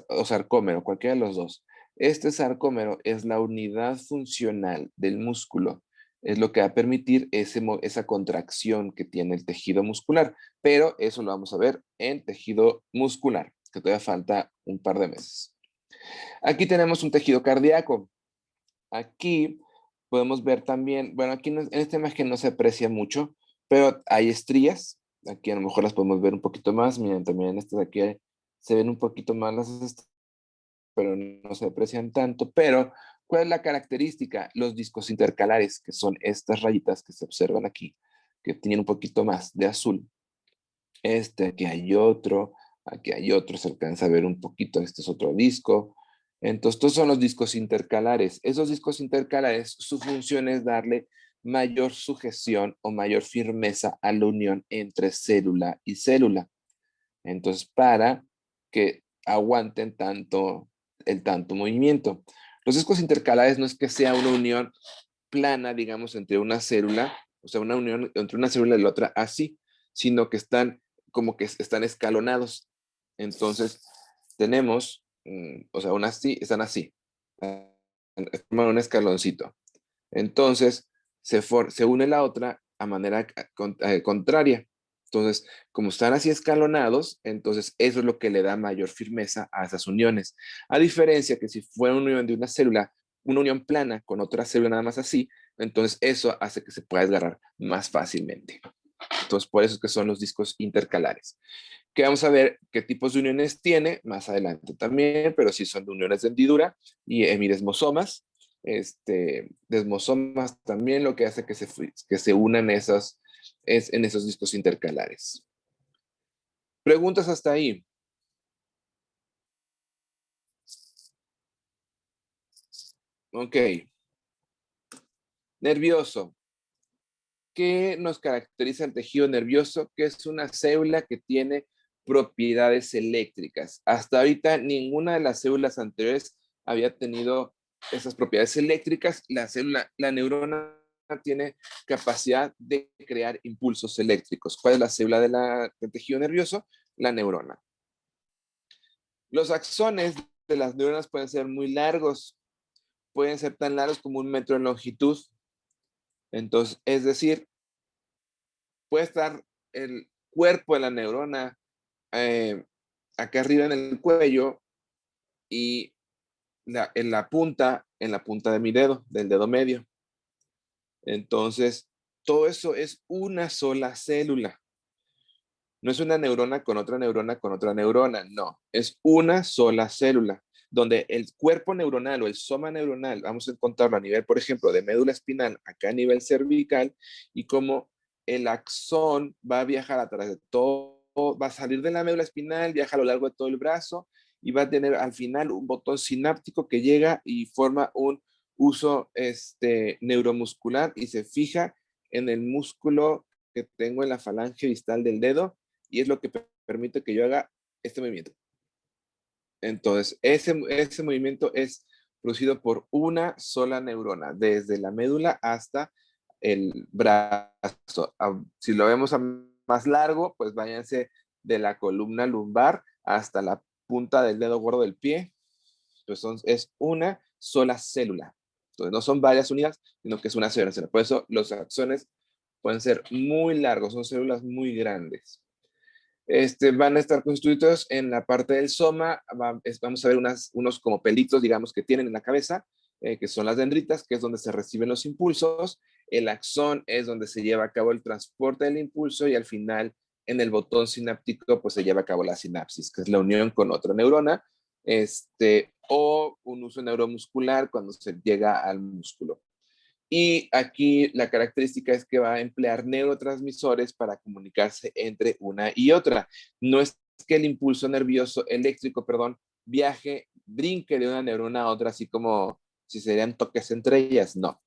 o sarcómero, cualquiera de los dos. Este sarcómero es la unidad funcional del músculo. Es lo que va a permitir esa contracción que tiene el tejido muscular. Pero eso lo vamos a ver en tejido muscular, que todavía falta un par de meses. Aquí tenemos un tejido cardíaco. Aquí podemos ver también, bueno, aquí en esta imagen no se aprecia mucho, pero hay estrías. Aquí a lo mejor las podemos ver un poquito más. Miren, también estas de aquí se ven un poquito más las estrías, pero no se aprecian tanto. Pero, ¿cuál es la característica? Los discos intercalares, que son estas rayitas que se observan aquí, que tienen un poquito más de azul. Aquí hay otro, Aquí hay otro, se alcanza a ver un poquito, este es otro disco. Entonces, estos son los discos intercalares. Esos discos intercalares, su función es darle mayor sujeción o mayor firmeza a la unión entre célula y célula. Entonces, para que aguanten tanto movimiento. Los discos intercalares no es que sea una unión plana, digamos, entre una célula, o sea, una unión entre una célula y la otra así, sino que están como que están escalonados. Entonces, tenemos, o sea, están así, forman un escaloncito. Entonces, se une la otra a manera contraria. Entonces, como están así escalonados, entonces eso es lo que le da mayor firmeza a esas uniones. A diferencia que si fuera una unión de una célula, una unión plana con otra célula nada más así, entonces eso hace que se pueda desgarrar más fácilmente. Entonces, por eso es que son los discos intercalares. Que vamos a ver qué tipos de uniones tiene más adelante también, pero sí son de uniones de hendidura y hemidesmosomas. Desmosomas también, lo que hace que se unan en esos discos intercalares. ¿Preguntas hasta ahí? Ok. Nervioso. ¿Qué nos caracteriza el tejido nervioso? Que es una célula que tiene propiedades eléctricas. Hasta ahorita ninguna de las células anteriores había tenido esas propiedades eléctricas. La neurona tiene capacidad de crear impulsos eléctricos. ¿Cuál es la célula del tejido nervioso? La neurona. Los axones de las neuronas pueden ser muy largos. Pueden ser tan largos como 1 metro en longitud. Entonces, es decir, puede estar el cuerpo de la neurona acá arriba en el cuello y en la punta de mi dedo, del dedo medio. Entonces, todo eso es una sola célula. No es una neurona con otra neurona con otra neurona, no. Es una sola célula, donde el cuerpo neuronal o el soma neuronal, vamos a encontrarlo a nivel, por ejemplo, de médula espinal, acá a nivel cervical, y como el axón va a viajar a través de todo, va a salir de la médula espinal, viaja a lo largo de todo el brazo, y va a tener al final un botón sináptico que llega y forma un uso neuromuscular y se fija en el músculo que tengo en la falange distal del dedo, y es lo que permite que yo haga este movimiento. Entonces, ese movimiento es producido por una sola neurona, desde la médula hasta el brazo. Si lo vemos más largo, pues váyanse de la columna lumbar hasta la punta del dedo gordo del pie. Pues es una sola célula. Entonces, no son varias unidades, sino que es una sola célula. Por eso los axones pueden ser muy largos, son células muy grandes. Van a estar constituidos en la parte del soma. Vamos a ver unos como pelitos, digamos, que tienen en la cabeza, que son las dendritas, que es donde se reciben los impulsos. El axón es donde se lleva a cabo el transporte del impulso y al final, en el botón sináptico, pues se lleva a cabo la sinapsis, que es la unión con otra neurona, o un uso neuromuscular cuando se llega al músculo. Y aquí la característica es que va a emplear neurotransmisores para comunicarse entre una y otra. No es que el impulso nervioso eléctrico, brinque de una neurona a otra, así como si serían toques entre ellas, no.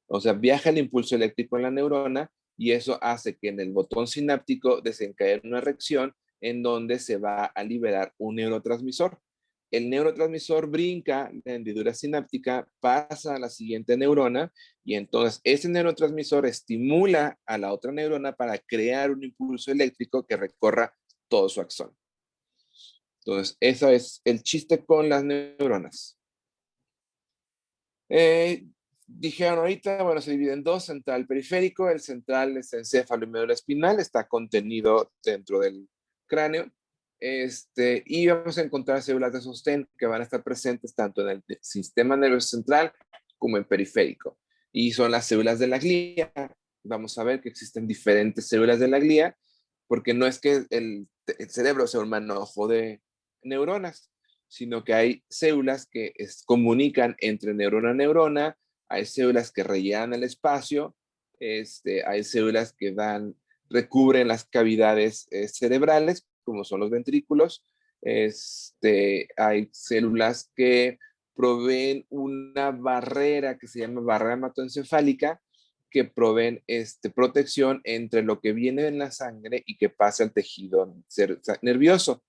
O sea, viaja el impulso eléctrico en la neurona y eso hace que en el botón sináptico desencadene una reacción en donde se va a liberar un neurotransmisor. El neurotransmisor brinca la hendidura sináptica, pasa a la siguiente neurona y entonces ese neurotransmisor estimula a la otra neurona para crear un impulso eléctrico que recorra todo su axón. Entonces, eso es el chiste con las neuronas. Dijeron ahorita, bueno, se divide en dos, central periférico. El central es encéfalo y médula espinal, está contenido dentro del cráneo. Y vamos a encontrar células de sostén que van a estar presentes tanto en el sistema nervioso central como en periférico. Y son las células de la glía. Vamos a ver que existen diferentes células de la glía, porque no es que el cerebro sea un manojo de neuronas, sino que hay células que comunican entre neurona a neurona, hay células que rellenan el espacio, hay células que recubren las cavidades cerebrales, como son los ventrículos, Hay células que proveen una barrera que se llama barrera hematoencefálica, que proveen protección entre lo que viene en la sangre y que pasa al tejido nervioso.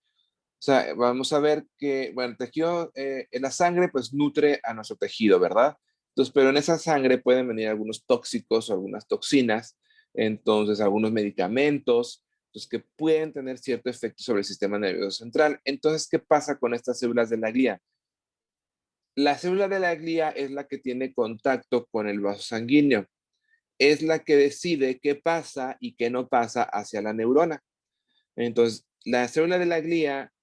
O sea, vamos a ver que, bueno, el tejido, en la sangre, pues nutre a nuestro tejido, ¿verdad? Entonces, pero en esa sangre pueden venir algunos tóxicos o algunas toxinas, entonces algunos medicamentos, pues que pueden tener cierto efecto sobre el sistema nervioso central. Entonces, ¿qué pasa con estas células de la glía? La célula de la glía es la que tiene contacto con el vaso sanguíneo, es la que decide qué pasa y qué no pasa hacia la neurona. Entonces, la célula de la glía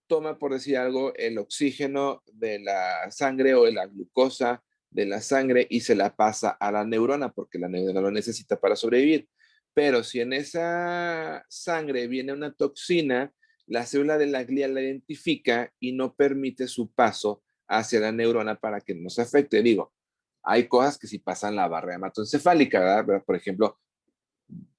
toma, por decir algo, el oxígeno de la sangre o de la glucosa de la sangre y se la pasa a la neurona porque la neurona lo necesita para sobrevivir. Pero si en esa sangre viene una toxina, la célula de la glía la identifica y no permite su paso hacia la neurona para que no se afecte. Digo, hay cosas que sí pasan la barrera hematoencefálica, ¿verdad? Por ejemplo,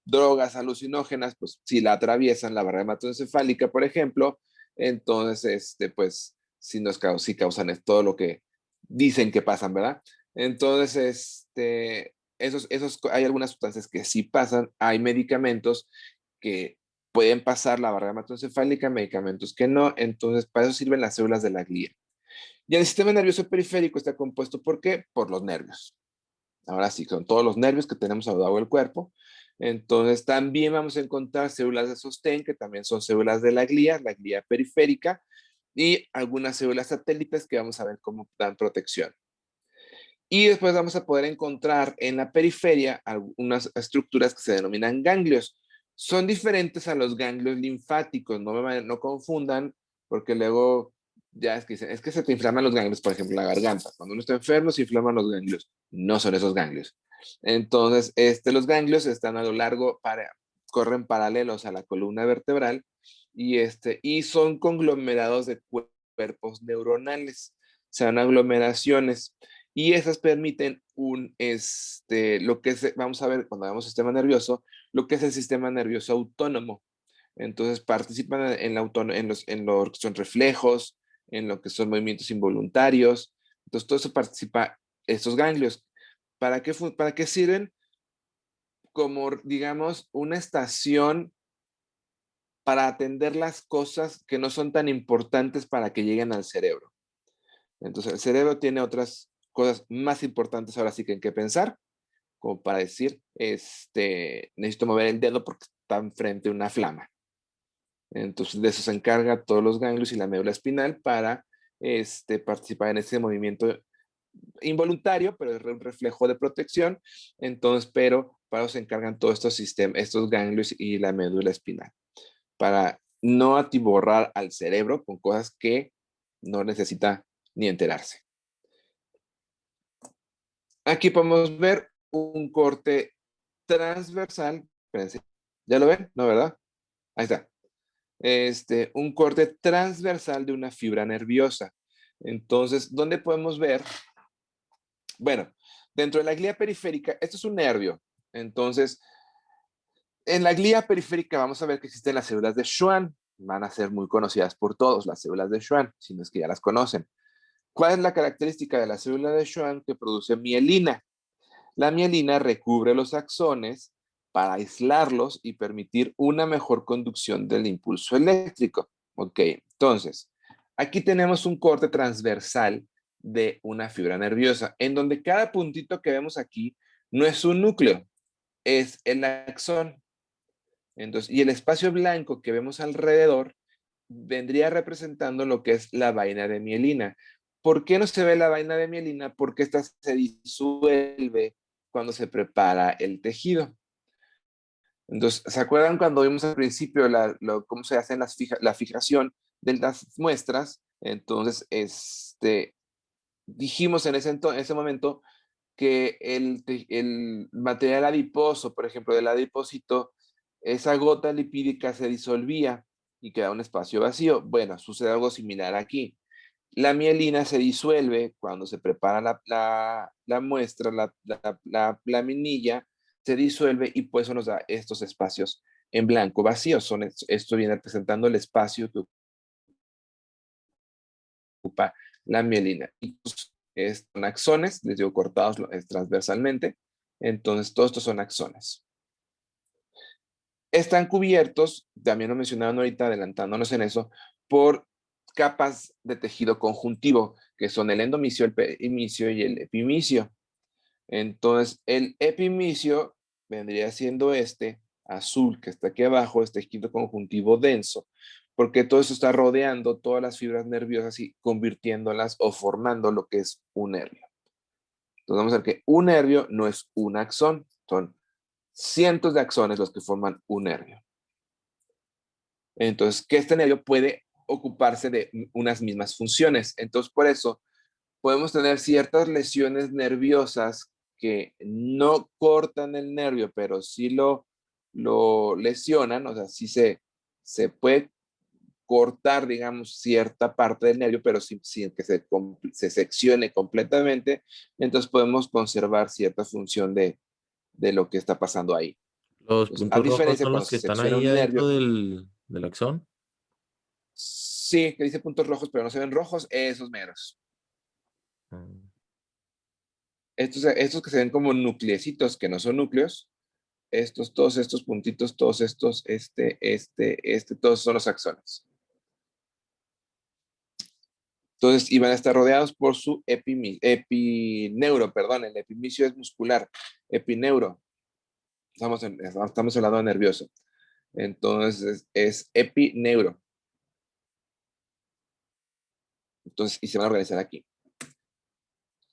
drogas alucinógenas, pues si la atraviesan la barrera hematoencefálica, por ejemplo, entonces, pues, sí causan todo lo que dicen que pasan, ¿verdad? Entonces, hay algunas sustancias que sí pasan, hay medicamentos que pueden pasar la barrera hematoencefálica, medicamentos que no, entonces para eso sirven las células de la glía. Y el sistema nervioso periférico está compuesto, ¿por qué? Por los nervios. Ahora sí, son todos los nervios que tenemos a lo largo del cuerpo. Entonces, también vamos a encontrar células de sostén, que también son células de la glía periférica, y algunas células satélites que vamos a ver cómo dan protección. Y después vamos a poder encontrar en la periferia algunas estructuras que se denominan ganglios. Son diferentes a los ganglios linfáticos, no confundan, porque luego ya es que dicen, es que se te inflaman los ganglios, por ejemplo, la garganta. Cuando uno está enfermo se inflaman los ganglios. No son esos ganglios. Entonces, los ganglios están a lo largo, corren paralelos a la columna vertebral y son conglomerados de cuerpos neuronales. Sean aglomeraciones. Y esas permiten lo que vamos a ver cuando hagamos sistema nervioso, lo que es el sistema nervioso autónomo. Entonces participan en lo que son reflejos, en lo que son movimientos involuntarios. Entonces todo eso participa, estos ganglios. ¿Para qué sirven? Como, digamos, una estación para atender las cosas que no son tan importantes para que lleguen al cerebro. Entonces el cerebro tiene otras cosas más importantes ahora sí que en qué pensar, como para decir, necesito mover el dedo porque está enfrente de una flama. Entonces de eso se encarga todos los ganglios y la médula espinal para participar en ese movimiento involuntario, pero es un reflejo de protección. Entonces, pero para eso se encargan todos estos sistemas, estos ganglios y la médula espinal, para no atiborrar al cerebro con cosas que no necesita ni enterarse. Aquí podemos ver un corte transversal. Espérense. ¿Ya lo ven? ¿No, verdad? Ahí está. Un corte transversal de una fibra nerviosa. Entonces, ¿dónde podemos ver? Bueno, dentro de la glía periférica, esto es un nervio. Entonces, en la glía periférica vamos a ver que existen las células de Schwann. Van a ser muy conocidas por todos, las células de Schwann, si no es que ya las conocen. ¿Cuál es la característica de la célula de Schwann? Que produce mielina. La mielina recubre los axones para aislarlos y permitir una mejor conducción del impulso eléctrico. Ok, entonces, aquí tenemos un corte transversal de una fibra nerviosa, en donde cada puntito que vemos aquí no es un núcleo, es el axón. Entonces, y el espacio blanco que vemos alrededor vendría representando lo que es la vaina de mielina. ¿Por qué no se ve la vaina de mielina? Porque esta se disuelve cuando se prepara el tejido. Entonces, ¿se acuerdan cuando vimos al principio cómo se hace la fijación de las muestras? Entonces, dijimos en ese momento que el material adiposo, por ejemplo, del adipósito, esa gota lipídica se disolvía y queda un espacio vacío. Bueno, sucede algo similar aquí. La mielina se disuelve cuando se prepara la muestra, la laminilla, se disuelve y por eso nos da estos espacios en blanco vacíos. Esto viene representando el espacio que ocupa la mielina. Y son axones, les digo cortados transversalmente, entonces todos estos son axones. Están cubiertos, también lo mencionaban ahorita adelantándonos en eso, por capas de tejido conjuntivo, que son el endomicio, el perimicio y el epimicio. Entonces, el epimicio vendría siendo este azul que está aquí abajo, este tejido conjuntivo denso, porque todo eso está rodeando todas las fibras nerviosas y convirtiéndolas o formando lo que es un nervio. Entonces, vamos a ver que un nervio no es un axón, son cientos de axones los que forman un nervio. Entonces, que este nervio puede ocuparse de unas mismas funciones. Entonces, por eso podemos tener ciertas lesiones nerviosas que no cortan el nervio, pero sí lo lesionan, o sea, sí se puede cortar, digamos, cierta parte del nervio, pero sin que se seccione completamente, entonces podemos conservar cierta función de lo que está pasando ahí. ¿Los Entonces, a puntos rojos diferencia son cuando los que se están secciona ahí un adentro nervio, del axón? sí, que dice puntos rojos, pero no se ven rojos, esos meros. Mm. Estos que se ven como nucleecitos, que no son núcleos, todos estos puntitos, todos estos, todos son los axones. Entonces, iban a estar rodeados por su epineuro, perdón, el epimicio es muscular, epineuro. Estamos hablando de nervioso. Entonces, es epineuro. Entonces, y se van a organizar aquí.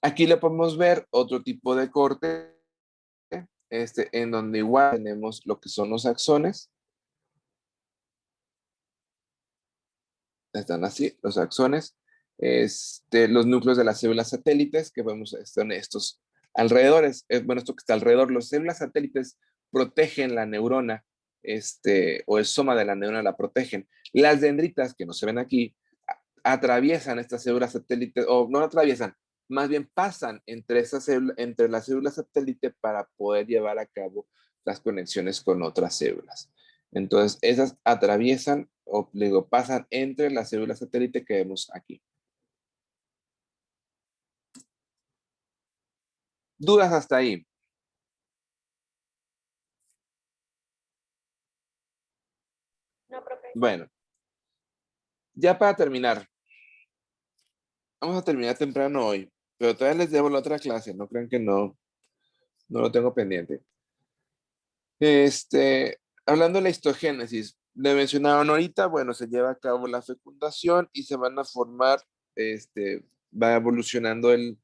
Aquí le podemos ver otro tipo de corte, en donde igual tenemos lo que son los axones. Están así, los axones. Los núcleos de las células satélites, que vemos son estos alrededores. Bueno, esto que está alrededor, las células satélites protegen la neurona, o el soma de la neurona la protegen. Las dendritas, que no se ven aquí, atraviesan estas células satélites, o no atraviesan, más bien pasan entre las células satélite para poder llevar a cabo las conexiones con otras células. Entonces, esas atraviesan o luego pasan entre las células satélite que vemos aquí. ¿Dudas hasta ahí? No, profe. Bueno, ya para terminar, vamos a terminar temprano hoy, pero todavía les debo la otra clase, no crean que no lo tengo pendiente. Hablando de la histogénesis, le mencionaron ahorita, bueno, se lleva a cabo la fecundación y se van a formar, va evolucionando el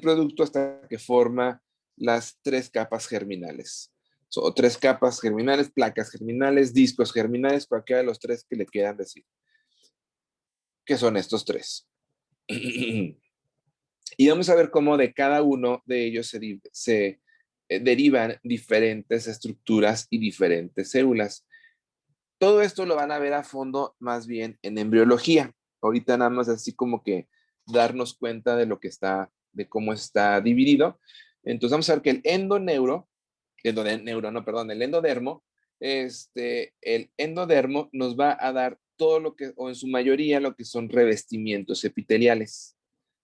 producto hasta que forma las 3 capas germinales. O 3 capas germinales, placas germinales, discos germinales, cualquiera de los 3 que le quieran decir. Que son estos 3. Y vamos a ver cómo de cada uno de ellos se derivan diferentes estructuras y diferentes células. Todo esto lo van a ver a fondo más bien en embriología. Ahorita nada más así como que darnos cuenta de lo que está, de cómo está dividido. Entonces vamos a ver que el endodermo, el endodermo nos va a dar todo lo que, o en su mayoría, lo que son revestimientos epiteliales.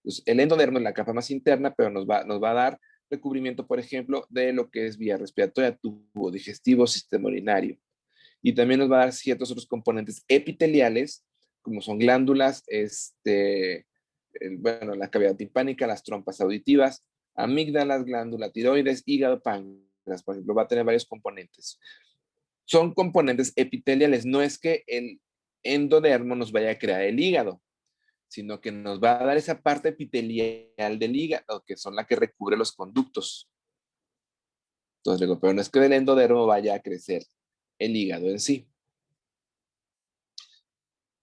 Entonces, el endodermo es la capa más interna, pero nos va a dar recubrimiento, por ejemplo, de lo que es vía respiratoria, tubo digestivo, sistema urinario. Y también nos va a dar ciertos otros componentes epiteliales, como son glándulas, la cavidad timpánica, las trompas auditivas, amígdalas, glándula tiroides, hígado, páncreas, por ejemplo, va a tener varios componentes. Son componentes epiteliales, no es que el endodermo nos vaya a crear el hígado, sino que nos va a dar esa parte epitelial del hígado, que son la que recubre los conductos. Entonces digo, pero no es que del endodermo vaya a crecer el hígado en sí.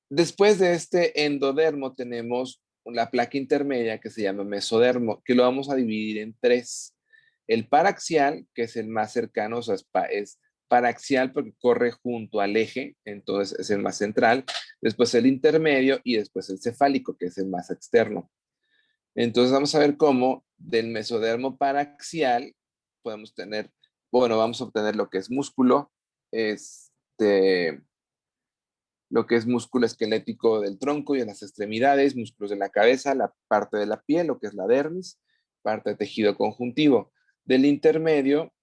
Después de este endodermo tenemos la placa intermedia que se llama mesodermo, que lo vamos a dividir en 3. El paraxial, que es el más cercano, o sea, es paraxial porque corre junto al eje, entonces es el más central. Después el intermedio y después el cefálico, que es el más externo. Entonces vamos a ver cómo del mesodermo paraxial podemos tener, vamos a obtener lo que es músculo, lo que es músculo esquelético del tronco y de las extremidades, músculos de la cabeza, la parte de la piel, lo que es la dermis, parte de tejido conjuntivo. Del intermedio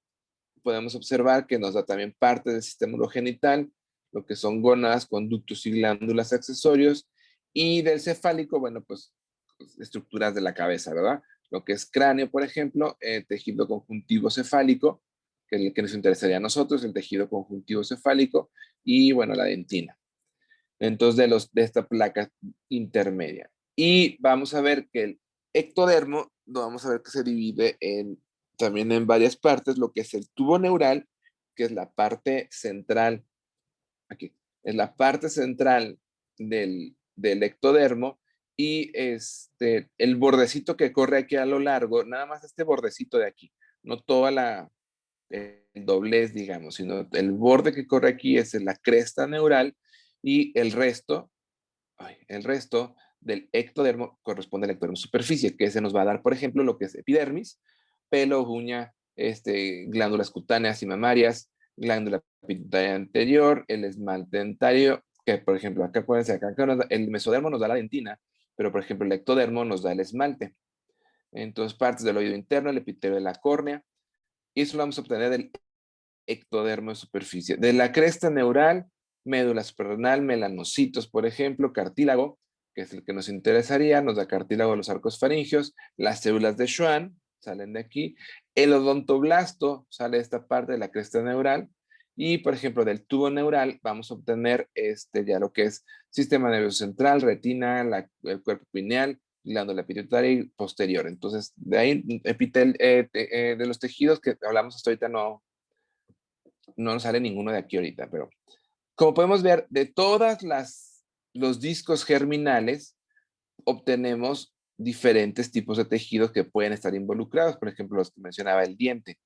podemos observar que nos da también parte del sistema urogenital, lo que son gónadas, conductos y glándulas accesorios, y del cefálico, bueno, pues estructuras de la cabeza, ¿verdad? Lo que es cráneo, por ejemplo, tejido conjuntivo cefálico, que es el que nos interesaría a nosotros, el tejido conjuntivo cefálico, y bueno, la dentina. Entonces, de esta placa intermedia. Y vamos a ver que el ectodermo, vamos a ver que se divide también en varias partes, lo que es el tubo neural, que es la parte central, aquí, es la parte central del ectodermo, y el bordecito que corre aquí a lo largo, nada más este bordecito de aquí, no toda el doblez, digamos, sino el borde que corre aquí es la cresta neural, y el resto del ectodermo corresponde al ectodermo superficie, que se nos va a dar, por ejemplo, lo que es epidermis, pelo, uña, glándulas cutáneas y mamarias, glándula pituitaria anterior, el esmalte dentario, que por ejemplo, acá acuérdense, el mesodermo nos da la dentina, pero por ejemplo el ectodermo nos da el esmalte. Entonces, partes del oído interno, el epitelio de la córnea, y eso lo vamos a obtener del ectodermo de superficie. De la cresta neural, médula suprarrenal, melanocitos, por ejemplo, cartílago, que es el que nos interesaría, nos da cartílago de los arcos faringeos, las células de Schwann salen de aquí, el odontoblasto sale de esta parte de la cresta neural, y por ejemplo del tubo neural vamos a obtener ya lo que es sistema nervioso central, retina, el cuerpo pineal, glándula pituitaria y posterior. Entonces, de ahí, de los tejidos que hablamos hasta ahorita no nos sale ninguno de aquí ahorita, pero como podemos ver, de todas los discos germinales, obtenemos diferentes tipos de tejidos que pueden estar involucrados. Por ejemplo, los que mencionaba el diente.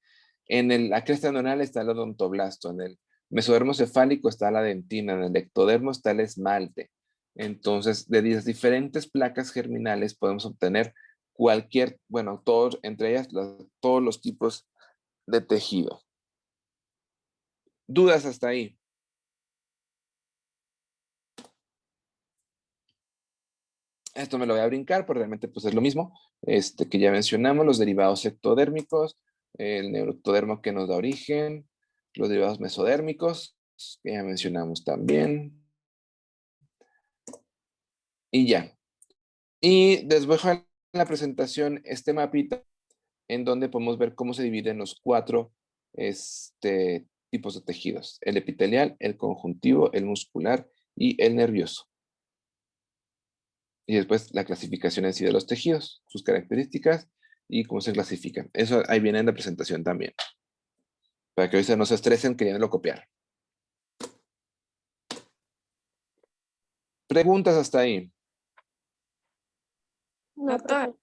En la cresta neural está el odontoblasto, en el mesodermo cefálico está la dentina, en el ectodermo está el esmalte. Entonces, de las diferentes placas germinales podemos obtener entre ellas, todos los tipos de tejido. ¿Dudas hasta ahí? Esto me lo voy a brincar, pero realmente pues es lo mismo que ya mencionamos, los derivados ectodérmicos, el neuroectodermo que nos da origen, los derivados mesodérmicos, que ya mencionamos también. Y ya. Y les voy a dejar en la presentación este mapita en donde podemos ver cómo se dividen los 4 tipos de tejidos: el epitelial, el conjuntivo, el muscular y el nervioso. Y después la clasificación en sí de los tejidos, sus características y cómo se clasifican. Eso ahí viene en la presentación también. Para que hoy no se estresen queriéndolo copiar. ¿Preguntas hasta ahí? No, Doctor,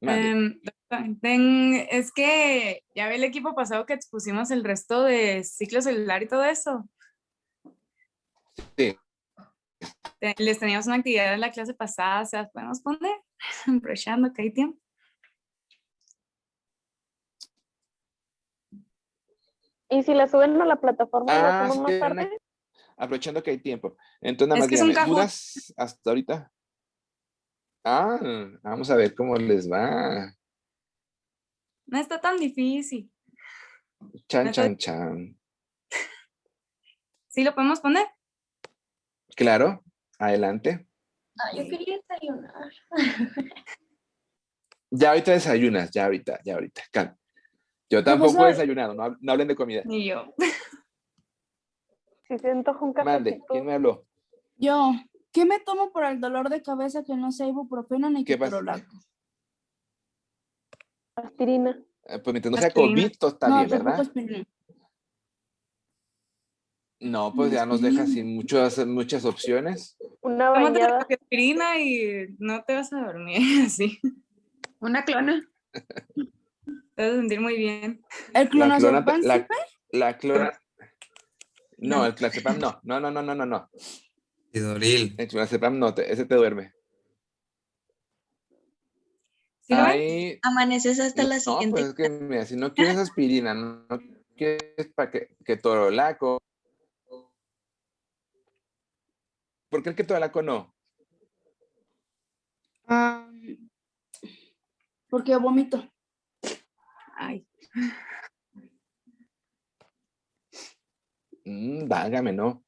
Mande. doctor, es que ya ve el equipo pasado que expusimos el resto de ciclo celular y todo eso. Sí. Les teníamos una actividad en la clase pasada, ¿se las podemos poner? Aprovechando que hay tiempo. ¿Y si la suben a la plataforma, la hacemos más Sí, tarde? aprovechando que hay tiempo. Entonces, nada Es más que es un dígame, cajón. ¿dudas hasta ahorita? Vamos a ver cómo les va. No está tan difícil. Chan, No está- chan, chan. ¿Sí lo podemos poner? Claro, adelante. Yo quería desayunar. Ya ahorita desayunas, ya ahorita. Calma. Yo tampoco he desayunado, no hablen de comida. Ni yo. Si se antoja un Mande, cafecito. ¿quién me habló? Yo, ¿qué me tomo para el dolor de cabeza que no sea ibuprofeno ni ¿Qué pasa? ketorolaco? Aspirina. Pues mientras no sea Aspirina. COVID, todo está No, bien, tampoco ¿verdad? aspirina. No, pues ya nos deja sin muchas opciones. Una Tómate la bañada. aspirina y no te vas a dormir así. Una clona. Te vas a sentir muy bien. ¿El clonazepam la, sirve? la clona. No, el clonazepam no. No. Idoril. El clonazepam no, ese te duerme. ¿Sí lo ven? Ahí, Amaneces hasta la no, siguiente. pues es que mira, si no quieres aspirina, no quieres para que torolaco, ¿Por qué el ketorolaco no? Ah, porque vomito. Ay, Válgame, no.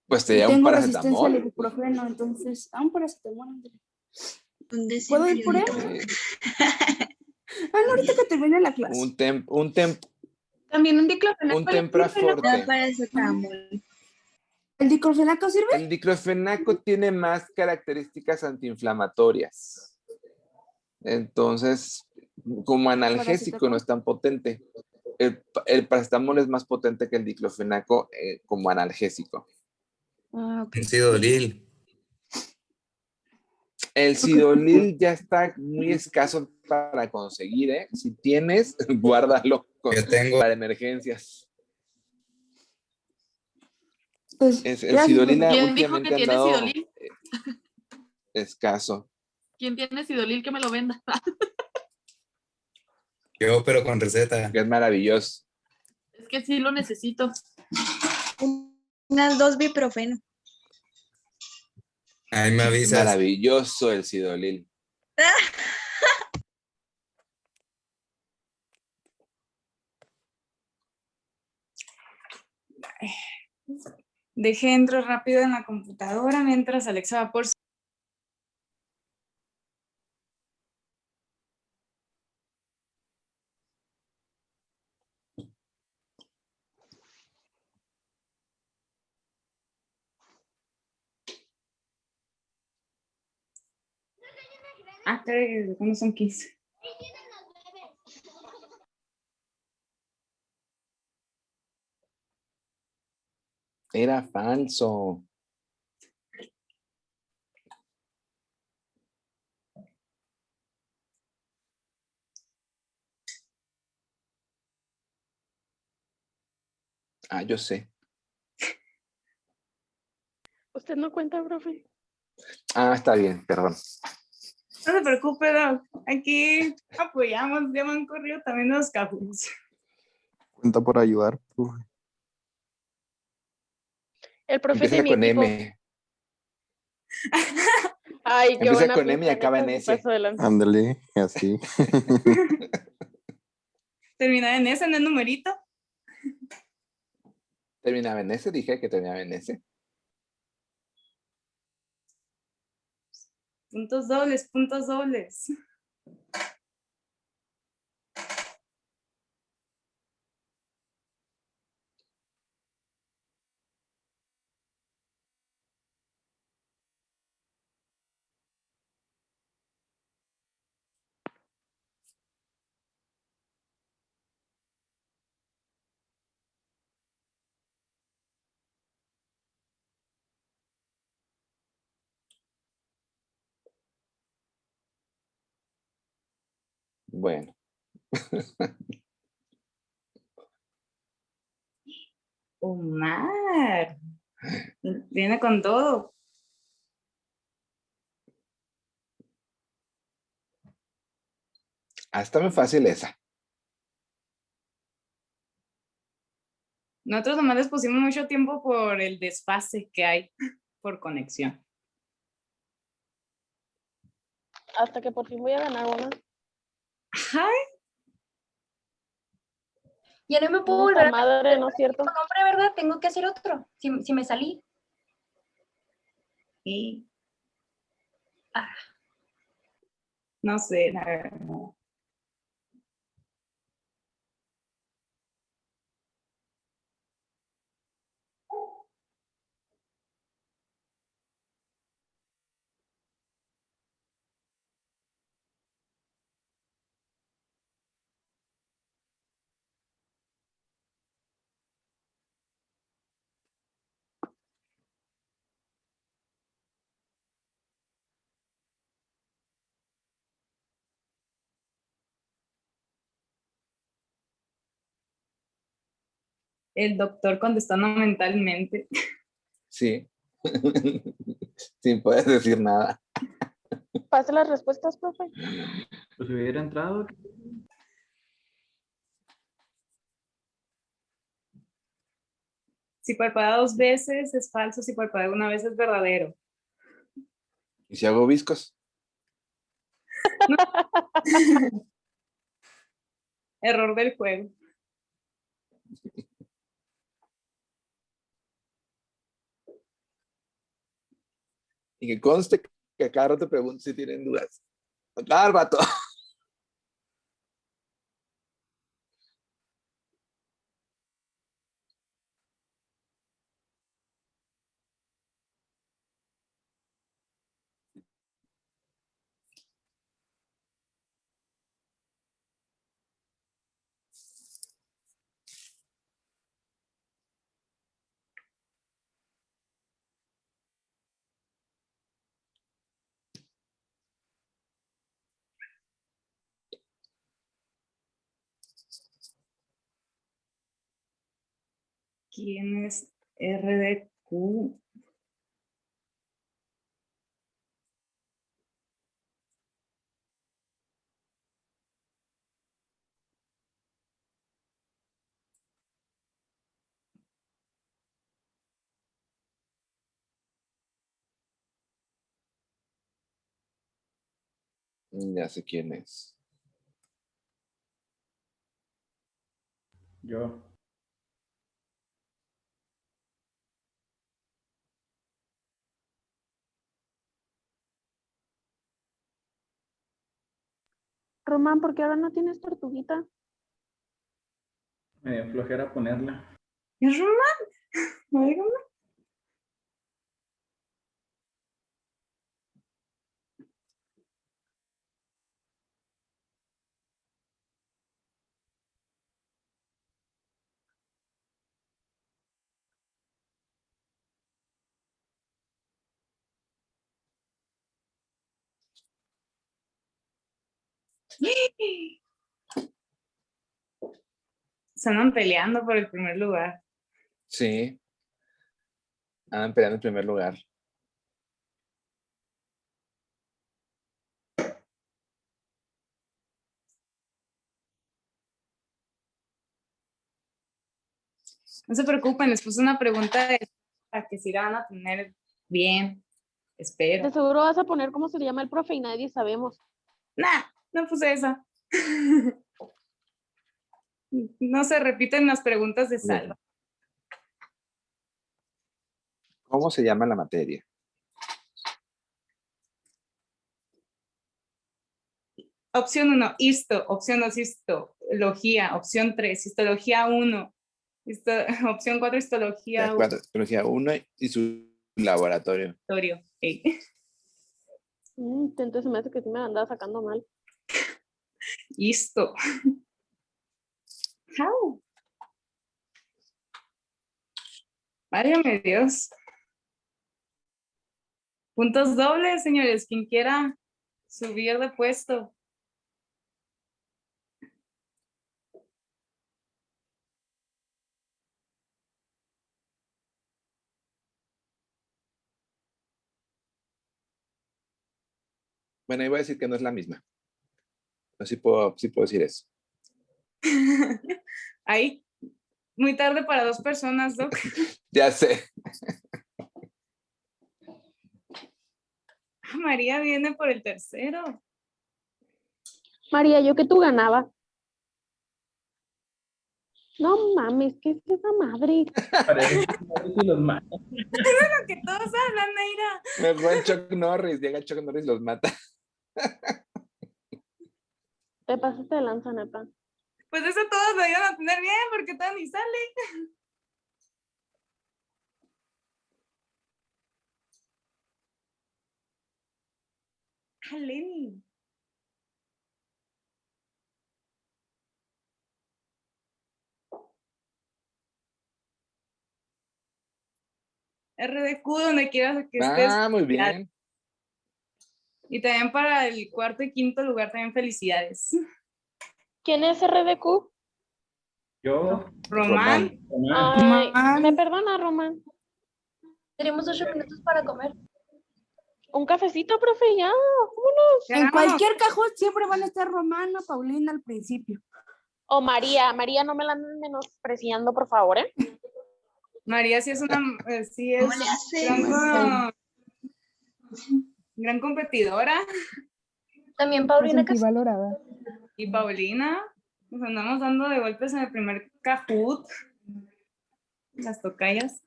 Pues te Y da un tengo resistencia al paracetamol. ibuprofeno, entonces, un paracetamol. Ándale. Un ¿Puedo ir por él? desenfriadito. No, ahorita que termine la clase. También un diclofenaco. Un tempraforte. No, paracetamol. ¿El diclofenaco sirve? El diclofenaco tiene más características antiinflamatorias. Entonces, como analgésico no es tan potente. El paracetamol es más potente que el diclofenaco como analgésico. Ah, ok. Un Sidoril. El Sidolil ya está muy escaso para conseguir, ¿eh? Si tienes, guárdalo Yo tengo. para emergencias. Pues, El gracias, Sidolil profe. ¿Quién dijo últimamente que ha tiene andado Sidolil? escaso. ¿Quién tiene Sidolil que me lo venda? Yo, pero con receta. Que es maravilloso. Es que sí lo necesito. Unas 2 biprofeno. Ahí me Es avisas. maravilloso el Sidolil. Dejé entro rápido en la computadora mientras Alexa va por... Ah, ¿cuándo son 15? Era falso. Ah, yo sé. ¿Usted no cuenta, profe? Ah, está bien, perdón. No se preocupe, Doc. Aquí apoyamos, ya me han corrido también los cajuns. Cuenta por ayudar, profe. El profe Empieza de mi con equipo. M. Ay, qué Empieza buena con M y pista, acaba en neta, se S. pasó de lanza. Ándale, así. Terminaba en ese, en el numerito. Terminaba en S, dije que terminaba en S. Puntos dobles, puntos dobles. Bueno. Omar. Viene con todo. Hasta muy fácil esa. Nosotros nomás les pusimos mucho tiempo por el desfase que hay por conexión. Hasta que por fin voy a ganar una. Ay, Ya no me puedo Puta volver a madre, ¿no es cierto? nombre, ¿verdad? Tengo que hacer otro. Si me salí. y Ah, no sé, la verdad. El doctor contestando mentalmente. Sí. Sin poder decir nada. Pase las respuestas, profe. Pues si hubiera entrado. Si parpadea 2 veces es falso, si parpadea 1 vez es verdadero. ¿Y si hago viscos? Error del juego. Y que conste que a cada rato pregunto si tienen dudas. Total, vato. ¿Quién es RDQ? Ya sé quién es. Yo. Román, ¿por qué ahora no tienes tortuguita? Me dio flojera ponerla. ¿Es Román? Óigame. Se andan peleando por el primer lugar. Sí. Andan peleando en primer lugar. No se preocupen, les puse una pregunta para que sí la van a tener bien. Espero. De seguro vas a poner cómo se llama el profe y nadie sabemos. Nah, no puse esa. No se repiten las preguntas de Salva. ¿Cómo se llama la materia? Opción 1, histo. Opción 2, histología. Opción 3, histología 1. Opción 4, histología 1. Histología 1 y su laboratorio. Entonces se me hace que sí me andaba sacando mal. Histo. How? Válgame Dios. Puntos dobles, señores. Quien quiera subir de puesto. Bueno, iba a decir que no es la misma. Pero sí puedo decir eso. Ahí. Muy tarde para 2 personas, Doc. Ya sé. María viene por el tercero. María, yo que tú ganaba. No mames, ¿qué es esa madre? Parece que los mata. Eso es lo que todos hablan, Naira. Me fue Chuck Norris. Llega Chuck Norris y los mata. Te pasaste de lanza, neta. Pues eso todos lo iban a tener bien porque todo ni sale. Ah, Lenny. RDQ, donde quieras que estés. Muy bien. Y también para el cuarto y quinto lugar, también felicidades. ¿Quién es RDQ? Yo. Román. Ay, ¿me perdona, Román? Tenemos 8 minutos para comer. Un cafecito, profe, ya. Vámonos. En cualquier cajón siempre van a estar Romana, Paulina al principio. O María. María, no me la anden menospreciando, por favor, ¿eh? María sí es una... sí es... ¿Cómo le hace? gran competidora. También Me Paulina sentí valorada. Y Paulina, nos andamos dando de golpes en el primer Kahoot. Las tocayas.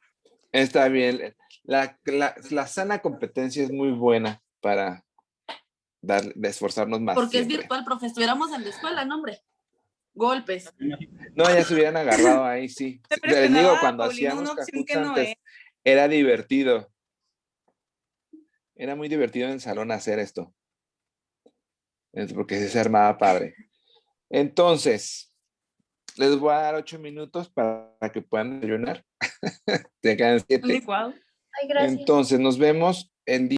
Está bien. La sana competencia es muy buena para de esforzarnos más. Porque es siempre. virtual, profe. Estuviéramos en la escuela, no, hombre. Golpes. No, ya se hubieran agarrado ahí, sí. Siempre Les digo, ganaba cuando Paulina hacíamos una opción Kahoots que no antes, era divertido. Era muy divertido en el salón hacer esto. Porque se armaba padre. Entonces, les voy a dar 8 minutos para que puedan desayunar. Te quedan 7. licuado. Ay, gracias. Entonces, nos vemos el día.